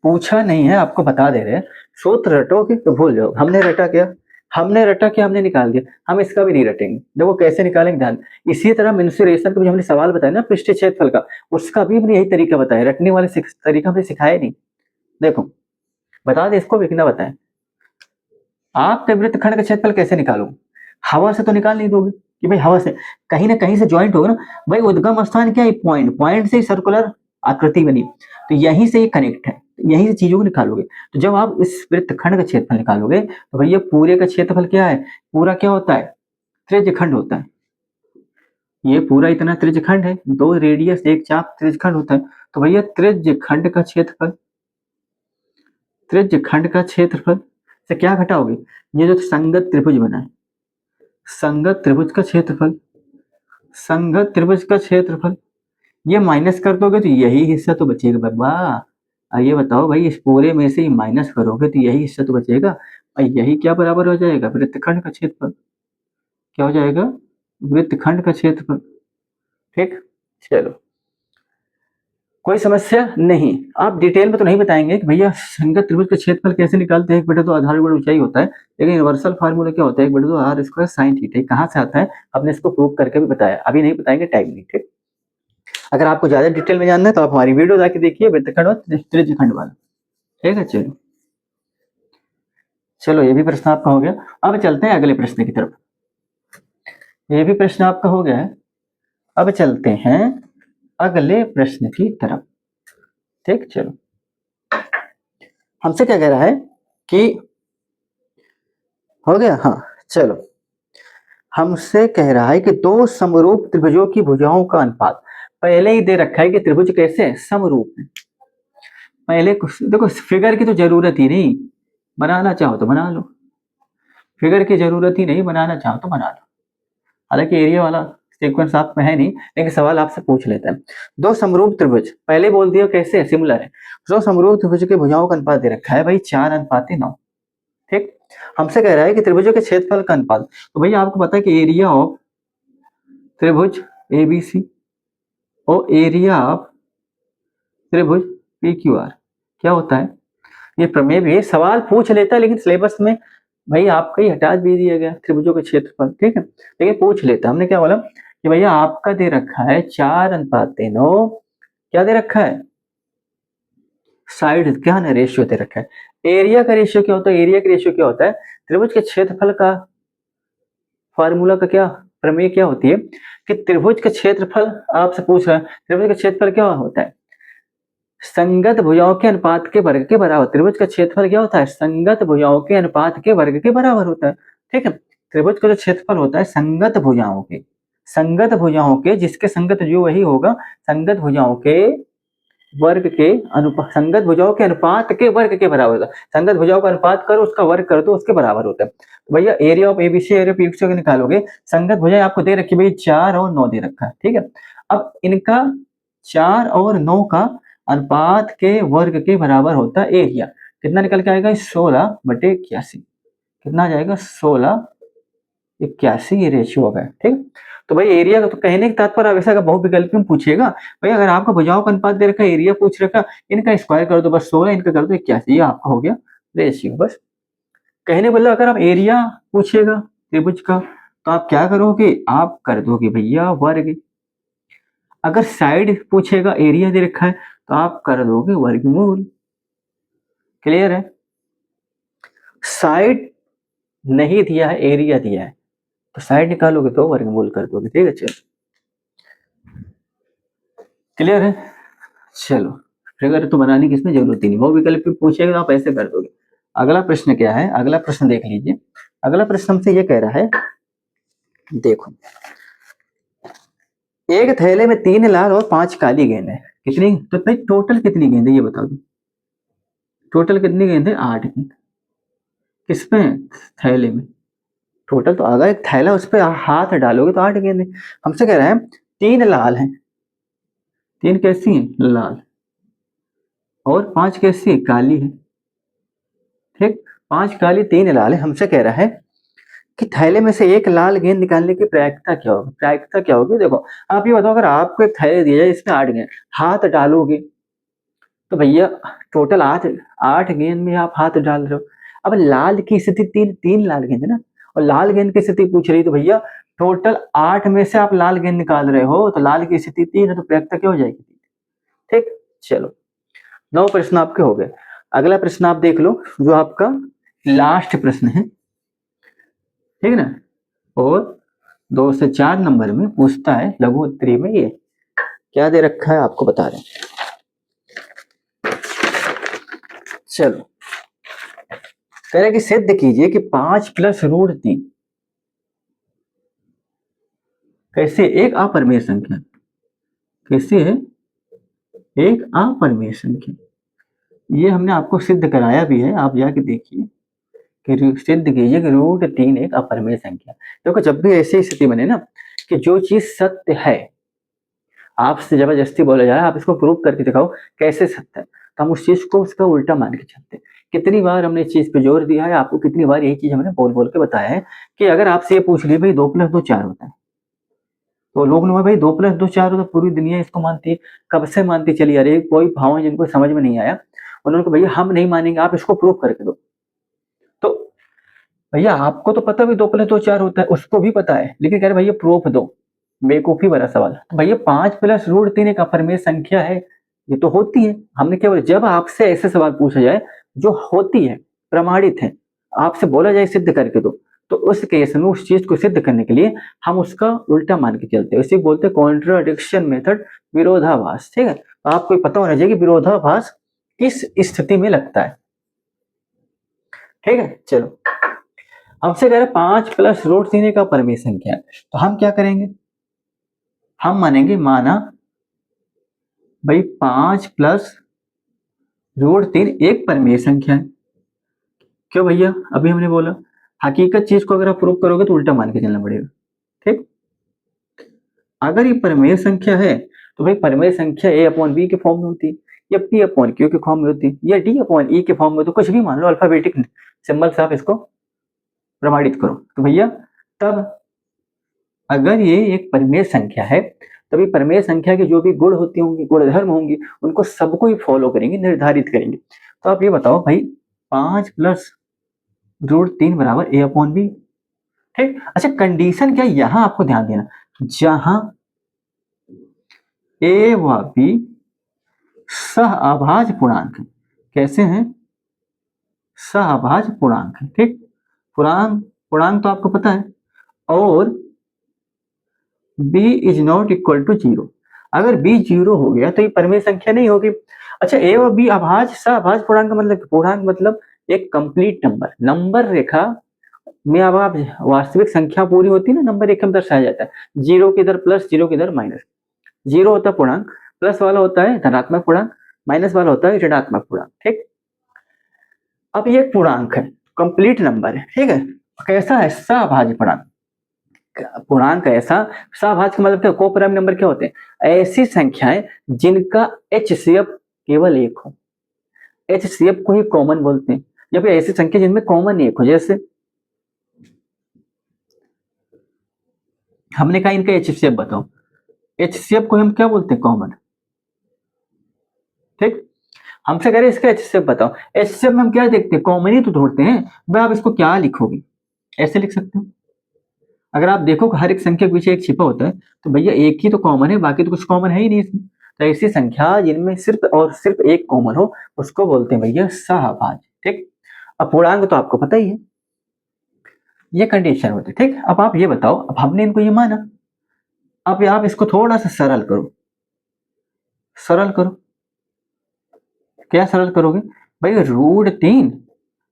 पूछा नहीं है आपको बता दे रहे, सूत्र रटोगे तो भूल जाओ। हमने रटा क्या, हमने रटा क्या, हमने निकाल दिया, हम इसका भी नहीं रटेंगे। देखो कैसे निकालेंगे ध्यान। इसी तरह मेंसुरेशन का जो हमने सवाल बताया ना पृष्ठीय क्षेत्रफल का, उसका भी हमने यही तरीका बताया, रटने वाले तरीका हमने सिखाया नहीं। देखो बता दे इसको भी ना बताए, आप वृत्तखंड का क्षेत्रफल कैसे निकालोगे, हवा से तो निकाल नहीं दोगे कि भाई हवा से कहीं ना कहीं से ज्वाइंट होगा ना। भाई उद्गम स्थान क्या है, पॉइंट, पॉइंट से ही सर्कुलर आकृति बनी, तो यहीं से ही कनेक्ट है, यहीं से चीजों को निकालोगे। तो जब आप इस वृत्तखंड का क्षेत्रफल निकालोगे तो भैया पूरे का क्षेत्रफल क्या है, पूरा क्या होता है, त्रिज्यखंड होता है। ये पूरा इतना त्रिज्यखंड है, 2 रेडियस 1 चाप त्रिज्यखंड होता है। तो भैया त्रिज्यखंड का क्षेत्रफल, त्रिज्यखंड का क्षेत्रफल से क्या घटाओगे, ये जो संगत त्रिभुज बना है, संगत त्रिभुज का क्षेत्रफल, संगत त्रिभुज का क्षेत्रफल, ये माइनस कर दोगे तो यही हिस्सा तो बचेगा बाबा। ये बताओ भाई, इस पूरे में से माइनस करोगे तो यही हिस्सा तो बचेगा, और यही क्या बराबर हो जाएगा, वृत्तखंड का क्षेत्रफल। क्या हो जाएगा, वृत्तखंड का क्षेत्रफल, ठीक। चलो कोई समस्या नहीं। आप डिटेल में तो नहीं बताएंगे कि भैया संगत त्रिभुज का क्षेत्रफल कैसे निकालते हैं, 1/2 आधार गुणा ऊंचाई होता है, लेकिन यूनिवर्सल फार्मूला क्या होता है, 1/2 आर स्क्वायर साइन थीटा, कहाँ से आता है आपने इसको प्रूव करके भी बताया, अभी नहीं बताएंगे, टाइम नहीं, ठीक। अगर आपको ज्यादा डिटेल में जानना है तो आप हमारी वीडियो जाके देखिए वृत्तखंड और त्रिज्यखंड वाला, ठीक है। चलो चलो ये भी प्रश्न आपका हो गया। अब चलते हैं अगले प्रश्न की तरफ, ये भी प्रश्न आपका हो गया है। अब चलते हैं अगले प्रश्न की तरफ, ठीक। चलो हमसे क्या कह रहा है कि, हो गया, हाँ चलो, हमसे कह रहा है कि दो समरूप त्रिभुजों की भुजाओं का अनुपात, पहले ही दे रखा है कि त्रिभुज कैसे है, समरूप है। पहले देखो फिगर की तो जरूरत ही नहीं, बनाना चाहो तो बना लो, फिगर की जरूरत ही नहीं, बनाना चाहो तो बना लो। हालांकि एरिया वाला सीक्वेंस आप में है नहीं, लेकिन सवाल आपसे पूछ लेता है। दो समरूप त्रिभुज, पहले बोल दिया कैसे सिमिलर है, दो समरूप त्रिभुज के भुजाओं का अनुपात दे रखा है भाई 4:9, ठीक। हमसे कह रहा है कि त्रिभुजों के क्षेत्रफल का अनुपात, तो भैया आपको पता है कि एरिया ऑफ त्रिभुज एबीसी और एरिया ऑफ त्रिभुज पी क्यू आर क्या होता है, ये प्रमेय भी सवाल पूछ लेता है, लेकिन सिलेबस में भाई आपका ही हटा भी दिया गया त्रिभुजों के क्षेत्रफल, ठीक है, लेकिन पूछ लेता। हमने क्या बोला कि भैया आपका दे रखा है 4:9, क्या दे रखा है, साइड क्या ना रेशियो दे रखा है। एरिया का रेशियो क्या होता है, एरिया का रेशियो क्या होता है, त्रिभुज के क्षेत्रफल का फार्मूला का क्या प्रमेय क्या होती है कि त्रिभुज का क्षेत्रफल, आपसे पूछ रहा है त्रिभुज का क्षेत्रफल क्या होता है, संगत भुजाओं के अनुपात के वर्ग के बराबर। त्रिभुज का क्षेत्रफल क्या होता है? संगत भुजाओं के अनुपात के वर्ग के बराबर होता है। ठीक है, त्रिभुज का जो क्षेत्रफल होता है संगत भुजाओं के जिसके संगत जो वही होगा, संगत भुजाओं के वर्ग के अनुपात, संगत भुजाओं के अनुपात के वर्ग के बराबर होता है। संगत भुजाओं का अनुपात करो, उसका वर्ग कर दो, उसके बराबर होता है। तो भैया area of ABC, area of UC निकालोगे। संगत भुजाएं आपको दे रखी भाई 4 और 9 दे रखा है। ठीक है, अब इनका 4 और 9 का अनुपात के वर्ग के बराबर होता है एरिया। कितना निकल के आएगा? 16/81। कितना आ जाएगा? 16/81 ये रेशियो हो गया। ठीक, तो भाई एरिया का तो कहने के तात्पर्य वैसा का बहुविकल्प में पूछेगा भाई, अगर आपको भुजाओं का अनुपात दे रखा है, एरिया पूछ रखा, इनका स्क्वायर कर दो बस 16, इनका कर दो 81, ये आपका हो गया रेशियो। बस कहने बोला अगर आप एरिया पूछेगा त्रिभुज का तो आप क्या करोगे? आप कर दोगे भैया वर्ग। अगर साइड पूछेगा, एरिया दे रखा है, तो आप कर दोगे वर्गमूल। क्लियर है? साइड नहीं दिया है, एरिया दिया है, तो साइड निकालोगे तो वर्गमूल कर दोगे। ठीक है, चलो क्लियर है। चलो फिगर तो बनाने की इसमें जरूरत ही नहीं, वो विकल्प भी पूछेगा तो आप ऐसे कर दोगे। अगला प्रश्न क्या है? अगला प्रश्न देख लीजिए। अगला प्रश्न हमसे ये कह रहा है, देखो एक थैले में 3 लाल और 5 काली गेंद है। कितनी? तो भाई टोटल कितनी गेंद है ये बता दो। टोटल कितनी गेंद है? 8 गेंद। किसमें? थैले में। टोटल तो अगर एक थैला उस पर हाथ डालोगे तो 8 गेंद है। हमसे कह रहा है 3 लाल हैं, 3 कैसी हैं? लाल, और 5 कैसी है? काली है। ठीक, 5 काली 3 लाल है। हमसे कह रहा है कि थैले में से एक लाल गेंद निकालने की प्रायिकता क्या होगी? प्रायिकता क्या होगी? देखो आप ये बताओ, अगर आपको एक थैले दिया जाए इसमें 8 गेंद, हाथ डालोगे तो भैया टोटल 8 गेंद में आप हाथ डाल रहे हो। अब लाल की स्थिति 3 लाल गेंद है ना, और लाल गेंद की स्थिति पूछ रही, तो भैया टोटल 8 में से आप लाल गेंद निकाल रहे हो, तो लाल की स्थिति 3 है, तो प्रायिकता क्या हो जाएगी? ठीक, चलो 9 प्रश्न आपके हो गए। अगला प्रश्न आप देख लो, जो आपका लास्ट प्रश्न है। ठीक है ना, और 2 से 4 नंबर में पूछता है लघु उत्तरीय में, ये क्या दे रखा है आपको बता रहे हैं। चलो कह रहे कि सिद्ध कीजिए कि 5 + √3 कैसे एक अपरिमेय संख्या, कैसे है एक अपरिमेय संख्या। ये हमने आपको सिद्ध कराया भी है, आप जाके देखिए कि सिद्ध कीजिए कि √3 एक अपरिमेय संख्या। देखो जब भी ऐसी स्थिति बने ना कि जो चीज सत्य है, आपसे जबरदस्ती बोला जा रहा है आप इसको प्रूव करके दिखाओ कैसे सत्य है, तो हम उस चीज को उसका उल्टा मान के चलते हैं। कितनी बार हमने इस चीज पे जोर दिया है, आपको कितनी बार यही चीज हमने बोल बोल के बताया है कि अगर आपसे ये पूछ लिया भाई 2 + 2 4 होता है, तो लोग ने भाई 2 + 2 4 होता है, पूरी दुनिया इसको मानती है, कब से मानती चली आ रही है। कोई भाव जिनको समझ में नहीं आया, उन्होंने कहा भैया हम नहीं मानेंगे, आप इसको प्रूव करके दो। तो भैया आपको तो पता भी 2 + 2 4 होता है, उसको भी पता है, लेकिन कह रहे भैया प्रूफ दो। बेवकूफी भरा सवाल। तो भैया 5 + √3 एक अपरिमेय संख्या है, ये तो होती है। हमने क्या बोला, जब आपसे ऐसे सवाल पूछा जाए जो होती है, प्रमाणित है, आपसे बोला जाए सिद्ध करके दो, तो उस केस में उस चीज को सिद्ध करने के लिए हम उसका उल्टा मान के चलते हैं। इसे बोलते हैं कॉन्ट्राडिक्शन मेथड, विरोधाभास। ठीक है, तो आपको पता होना चाहिए कि विरोधाभास किस स्थिति में लगता है। ठीक है, चलो हमसे कह रहे 5 + √3 का परमेय संख्या है, तो हम क्या करेंगे? हम मानेंगे, माना भाई 5 + √3 एक परमेय संख्या है। क्यों भैया? अभी हमने बोला हकीकत चीज को अगर आप प्रूव करोगे तो उल्टा मान के चलना पड़ेगा। ठीक, अगर ये परमेय संख्या है तो भाई परमेय संख्या a/b के फॉर्म में होती है, या p/q के फॉर्म में होती है, या d/e के फॉर्म में, तो कुछ भी मान लो, अल्फाबेटिक सिंबल से आप इसको प्रमाणित करो। तो भैया तब अगर ये एक परिमेय संख्या है, तभी परिमेय संख्या के जो भी गुण होती होंगी, गुणधर्म होंगी, उनको सबको ही फॉलो करेंगे, निर्धारित करेंगे। तो आप ये बताओ भाई 5 + √3 बराबर a/b। ठीक, अच्छा कंडीशन क्या, यहां आपको ध्यान देना, जहां a व b सहअभाज्य पूर्णांक है। कैसे हैं? सहअभाज्य पूर्णांक है। ठीक, पूर्णांक पूर्णांक तो आपको पता है, और b ≠ 0। अगर b 0 हो गया तो ये परिमेय संख्या नहीं होगी। अच्छा, a और b अभाज्य सह पूर्णांक मतलब पूर्णांक मतलब एक कंप्लीट नंबर। नंबर रेखा में अब आप वास्तविक संख्या पूरी होती है ना, नंबर रेखा में दर्शाया जाता है। 0 के इधर प्लस, 0 के इधर माइनस। 0 होता है पूर्णांक, प्लस वाला होता है धनात्मक पूर्णांक, माइनस वाला होता है ऋणात्मक पूर्णांक। ठीक, अब ये पूर्णांक है, कंप्लीट नंबर है। ठीक है, कैसा है? सहभाज्य पूर्णांक। पूर्णांक ऐसा, सहभाज्य का मतलब क्या? कोपरम नंबर क्या होते हैं? ऐसी संख्याएं जिनका एचसीएफ केवल एक हो। एचसीएफ को ही कॉमन बोलते हैं, या फिर ऐसी संख्या जिनमें कॉमन एक हो। जैसे हमने कहा इनका एचसीएफ बताओ, एचसीएफ को हम क्या बोलते हैं? कॉमन। ठीक, हमसे कह रहे इसका एचसीएफ बताओ। एचसीएफ में हम क्या देखते हैं? कॉमन ही तो ढूंढते हैं। भाई आप इसको क्या लिखोगे? ऐसे लिख सकते हो। अगर आप देखो हर एक संख्या के पीछे एक छिपा होता है, तो भैया एक ही तो कॉमन है, बाकी तो कुछ कॉमन है ही नहीं इसमें। तो ऐसी संख्या जिनमें सिर्फ और सिर्फ एक कॉमन हो उसको बोलते हैं भैया सहभाज्य। ठीक, अब पूर्णांक तो आपको पता ही है, ये कंडीशन होती है। ठीक, अब आप ये बताओ, अब हमने इनको ये माना, अब आप इसको थोड़ा सा सरल करो। सरल करो, क्या सरल करोगे भाई? √3,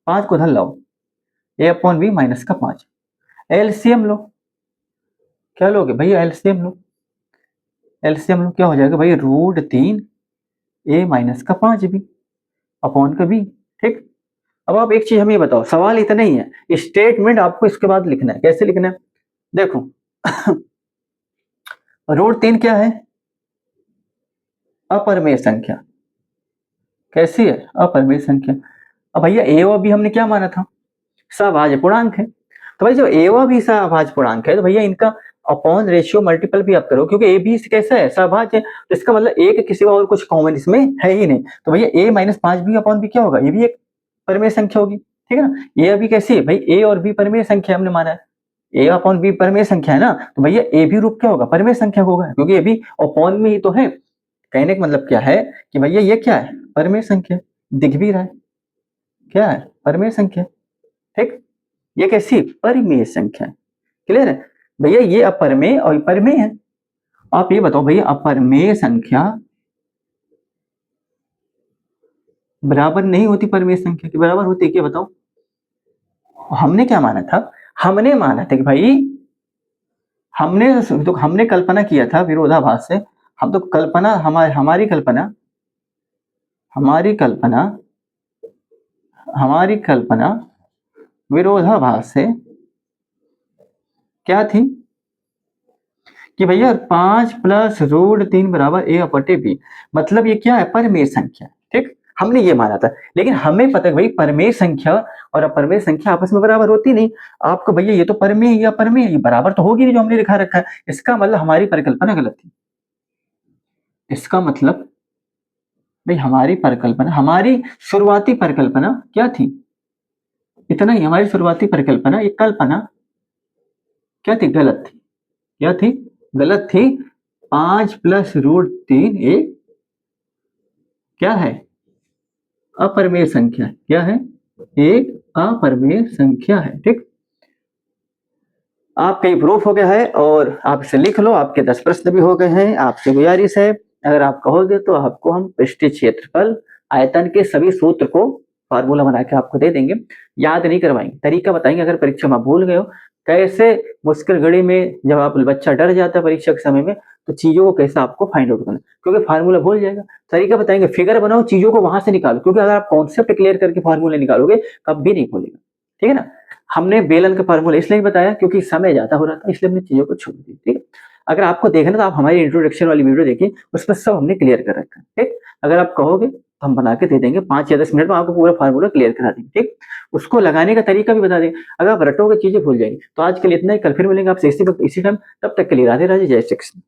5 को उधर लाओ, a/b माइनस का 5। एलसीएम लो, क्या लोगे भैया? एलसीएम लो। एलसीएम लो, क्या हो जाएगा भाई? √3 a माइनस का 5b अपॉन का b। ठीक, अब आप एक चीज हमें बताओ, सवाल इतना ही है, स्टेटमेंट आपको इसके बाद लिखना है। कैसे लिखना है? देखो √3 क्या है? अपरिमेय संख्या। कैसी है? अपरिमेय संख्या। अब भैया a और b हमने क्या माना था? सहभाज्य पूर्णांक है। तो भाई जब a और b सहभाज्य पूर्णांक है तो भैया इनका अपॉन रेशियो मल्टीपल भी आप करो, क्योंकि a b कैसा है? सहभाज्य है। तो इसका मतलब a के किसी और कुछ कॉमन इसमें है ही नहीं। तो भैया a minus 5b upon b क्या होगा? ये भी एक परिमेय संख्या होगी। ठीक है ना? a और b कैसी है भाई? a और b परिमेय संख्या हमने माना है। a अपॉन b परिमेय संख्या है ना, तो भैया a भी रूप क्या होगा? परिमेय संख्या होगा, क्योंकि a भी अपॉन में ही तो है। कहने का मतलब क्या है कि भैया ये क्या है? परिमेय संख्या। दिख भी रहा है क्या है? परिमेय संख्या। ठीक, ये कैसी? परिमेय संख्या। क्लियर है भैया? ये अपरिमेय और परिमेय है। आप ये बताओ भैया, अपरिमेय संख्या बराबर नहीं होती परिमेय संख्या के? बराबर होती है क्या? बताओ। हमने क्या माना था? हमने माना था कि भाई हमने कल्पना किया था विरोधाभास से। हम तो कल्पना हमारी कल्पना हमारी कल्पना विरोधाभास से क्या थी कि भैया 5 प्लस √3 बराबर a/b। मतलब ये क्या है? परिमेय संख्या। ठीक, हमने ये माना था, लेकिन हमें पता है भाई परिमेय संख्या और अपरिमेय संख्या आपस में बराबर होती नहीं। आपको भैया ये तो परिमेय या अपरिमेय, ये बराबर तो होगी नहीं जो हमने लिखा रखा है। इसका मतलब हमारी परिकल्पना गलत थी। इसका मतलब भाई हमारी शुरुआती परिकल्पना क्या थी? इतना ही, हमारी शुरुआती परिकल्पना, ये कल्पना क्या थी? गलत थी। क्या थी? गलत थी। 5 प्लस √3 क्या है? अपरिमेय संख्या। क्या है? एक अपरिमेय संख्या है। ठीक, आपका ये प्रूफ हो गया है और आप इसे लिख लो। आपके 10 प्रश्न भी हो गए हैं। आपसे गुजारिश है, अगर आप कहोगे तो आपको हम पृष्ठीय क्षेत्रफल आयतन के सभी सूत्र को फार्मूला बना के आपको दे देंगे। याद नहीं करवाएंगे, तरीका बताएंगे। अगर परीक्षा में भूल गए हो, कैसे मुश्किल घड़ी में जब आप बच्चा डर जाता है परीक्षा के समय में, तो चीजों को कैसे आपको फाइंड आउट करना, क्योंकि फार्मूला भूल जाएगा। तरीका बताएंगे, फिगर बनाओ, चीजों को वहां से निकालो, क्योंकि अगर आप कॉन्सेप्ट क्लियर करके फार्मूला निकालोगे कभी नहीं खोलेगा। ठीक है ना? हमने बेलन का फार्मूला इसलिए बताया क्योंकि समय ज्यादा हो रहा था, इसलिए हमने चीजों को छोड़ दी। ठीक है, अगर आपको देखना तो आप हमारी इंट्रोडक्शन वाली वीडियो देखिए, उसमें सब हमने क्लियर कर रखा है। ठीक, अगर आप कहोगे तो हम बना के दे देंगे, 5 या 10 मिनट में आपको पूरा फार्मूला क्लियर करा देंगे। ठीक, उसको लगाने का तरीका भी बता देंगे। अगर आप रटोगे चीजें भूल जाएंगे। तो आज के लिए इतना ही, कल फिर मिलेंगे आपसे इसी वक्त इसी टाइम। तब तक के लिए राधे राधे, जय श्री कृष्ण।